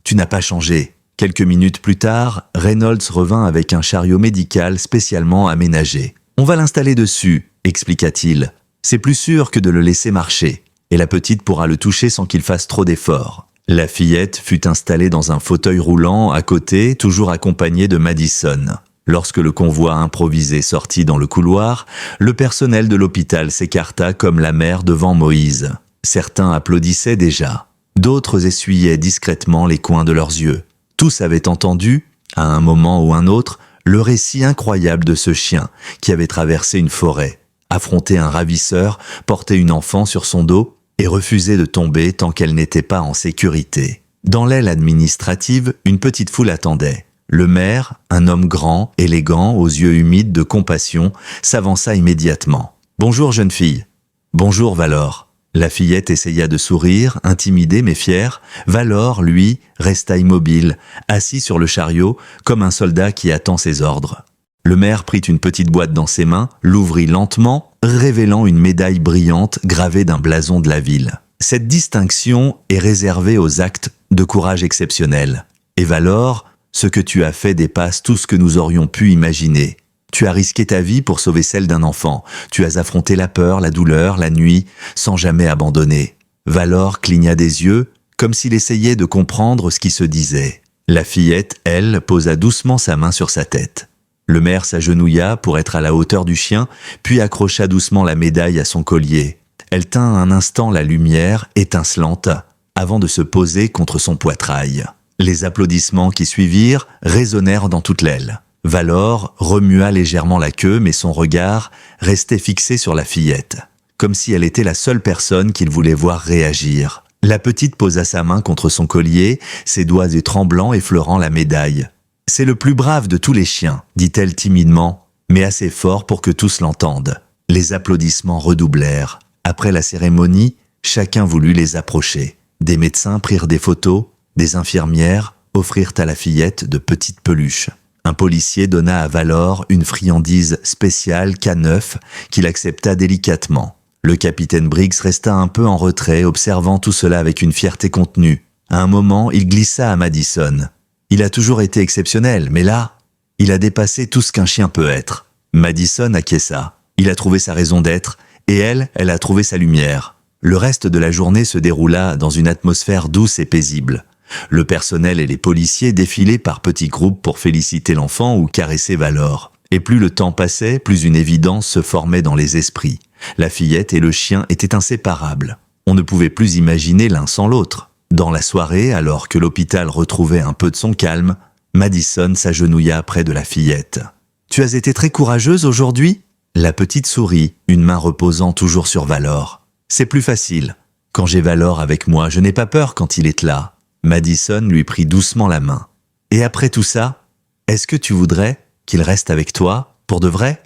Tu n'as pas changé. » Quelques minutes plus tard, Reynolds revint avec un chariot médical spécialement aménagé. « On va l'installer dessus, » expliqua-t-il. « C'est plus sûr que de le laisser marcher, et la petite pourra le toucher sans qu'il fasse trop d'efforts. » La fillette fut installée dans un fauteuil roulant à côté, toujours accompagnée de Madison. Lorsque le convoi improvisé sortit dans le couloir, le personnel de l'hôpital s'écarta comme la mer devant Moïse. Certains applaudissaient déjà. D'autres essuyaient discrètement les coins de leurs yeux. Tous avaient entendu, à un moment ou un autre, le récit incroyable de ce chien qui avait traversé une forêt, affronté un ravisseur, porté une enfant sur son dos et refusé de tomber tant qu'elle n'était pas en sécurité. Dans l'aile administrative, une petite foule attendait. Le maire, un homme grand, élégant, aux yeux humides de compassion, s'avança immédiatement. « Bonjour, jeune fille. »« Bonjour, Valor. » La fillette essaya de sourire, intimidée mais fière. Valor, lui, resta immobile, assis sur le chariot, comme un soldat qui attend ses ordres. Le maire prit une petite boîte dans ses mains, l'ouvrit lentement, révélant une médaille brillante gravée d'un blason de la ville. Cette distinction est réservée aux actes de courage exceptionnels. Et Valor, ce que tu as fait dépasse tout ce que nous aurions pu imaginer. Tu as risqué ta vie pour sauver celle d'un enfant. Tu as affronté la peur, la douleur, la nuit, sans jamais abandonner. Valor cligna des yeux, comme s'il essayait de comprendre ce qui se disait. La fillette, elle, posa doucement sa main sur sa tête. Le maire s'agenouilla pour être à la hauteur du chien, puis accrocha doucement la médaille à son collier. Elle tint un instant la lumière, étincelante, avant de se poser contre son poitrail. Les applaudissements qui suivirent résonnèrent dans toute l'aile. Valor remua légèrement la queue, mais son regard restait fixé sur la fillette, comme si elle était la seule personne qu'il voulait voir réagir. La petite posa sa main contre son collier, ses doigts tremblants effleurant la médaille. « C'est le plus brave de tous les chiens », dit-elle timidement, mais assez fort pour que tous l'entendent. Les applaudissements redoublèrent. Après la cérémonie, chacun voulut les approcher. Des médecins prirent des photos, des infirmières offrirent à la fillette de petites peluches. Un policier donna à Valor une friandise spéciale K9 qu'il accepta délicatement. Le capitaine Briggs resta un peu en retrait, observant tout cela avec une fierté contenue. À un moment, il glissa à Madison. Il a toujours été exceptionnel, mais là, il a dépassé tout ce qu'un chien peut être. Madison acquiesça. Il a trouvé sa raison d'être, et elle a trouvé sa lumière. Le reste de la journée se déroula dans une atmosphère douce et paisible. Le personnel et les policiers défilaient par petits groupes pour féliciter l'enfant ou caresser Valor. Et plus le temps passait, plus une évidence se formait dans les esprits. La fillette et le chien étaient inséparables. On ne pouvait plus imaginer l'un sans l'autre. Dans la soirée, alors que l'hôpital retrouvait un peu de son calme, Madison s'agenouilla près de la fillette. « Tu as été très courageuse aujourd'hui ?» La petite sourit, une main reposant toujours sur Valor. « C'est plus facile. Quand j'ai Valor avec moi, je n'ai pas peur quand il est là. » Madison lui prit doucement la main. « Et après tout ça, est-ce que tu voudrais qu'il reste avec toi, pour de vrai ? » ?»«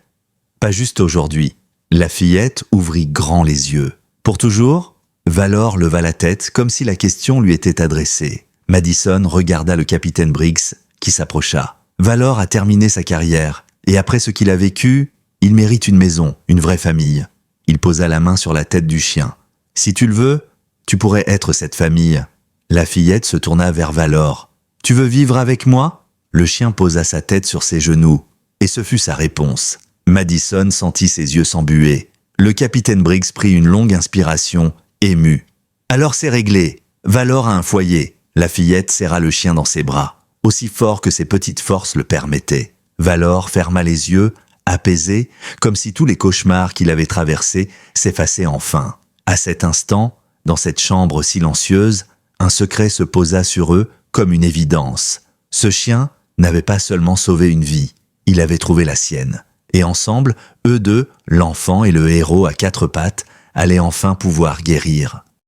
Pas juste aujourd'hui. » La fillette ouvrit grand les yeux. « Pour toujours ?» Valor leva la tête comme si la question lui était adressée. Madison regarda le capitaine Briggs qui s'approcha. Valor a terminé sa carrière, et après ce qu'il a vécu, il mérite une maison, une vraie famille. Il posa la main sur la tête du chien. « Si tu le veux, tu pourrais être cette famille. » La fillette se tourna vers Valor. « Tu veux vivre avec moi ?» Le chien posa sa tête sur ses genoux, et ce fut sa réponse. Madison sentit ses yeux s'embuer. Le capitaine Briggs prit une longue inspiration, ému. « Alors c'est réglé. Valor a un foyer. » La fillette serra le chien dans ses bras, aussi fort que ses petites forces le permettaient. Valor ferma les yeux, apaisé, comme si tous les cauchemars qu'il avait traversés s'effaçaient enfin. À cet instant, dans cette chambre silencieuse, un secret se posa sur eux comme une évidence. Ce chien n'avait pas seulement sauvé une vie, il avait trouvé la sienne. Et ensemble, eux deux, l'enfant et le héros à quatre pattes, allaient enfin pouvoir guérir.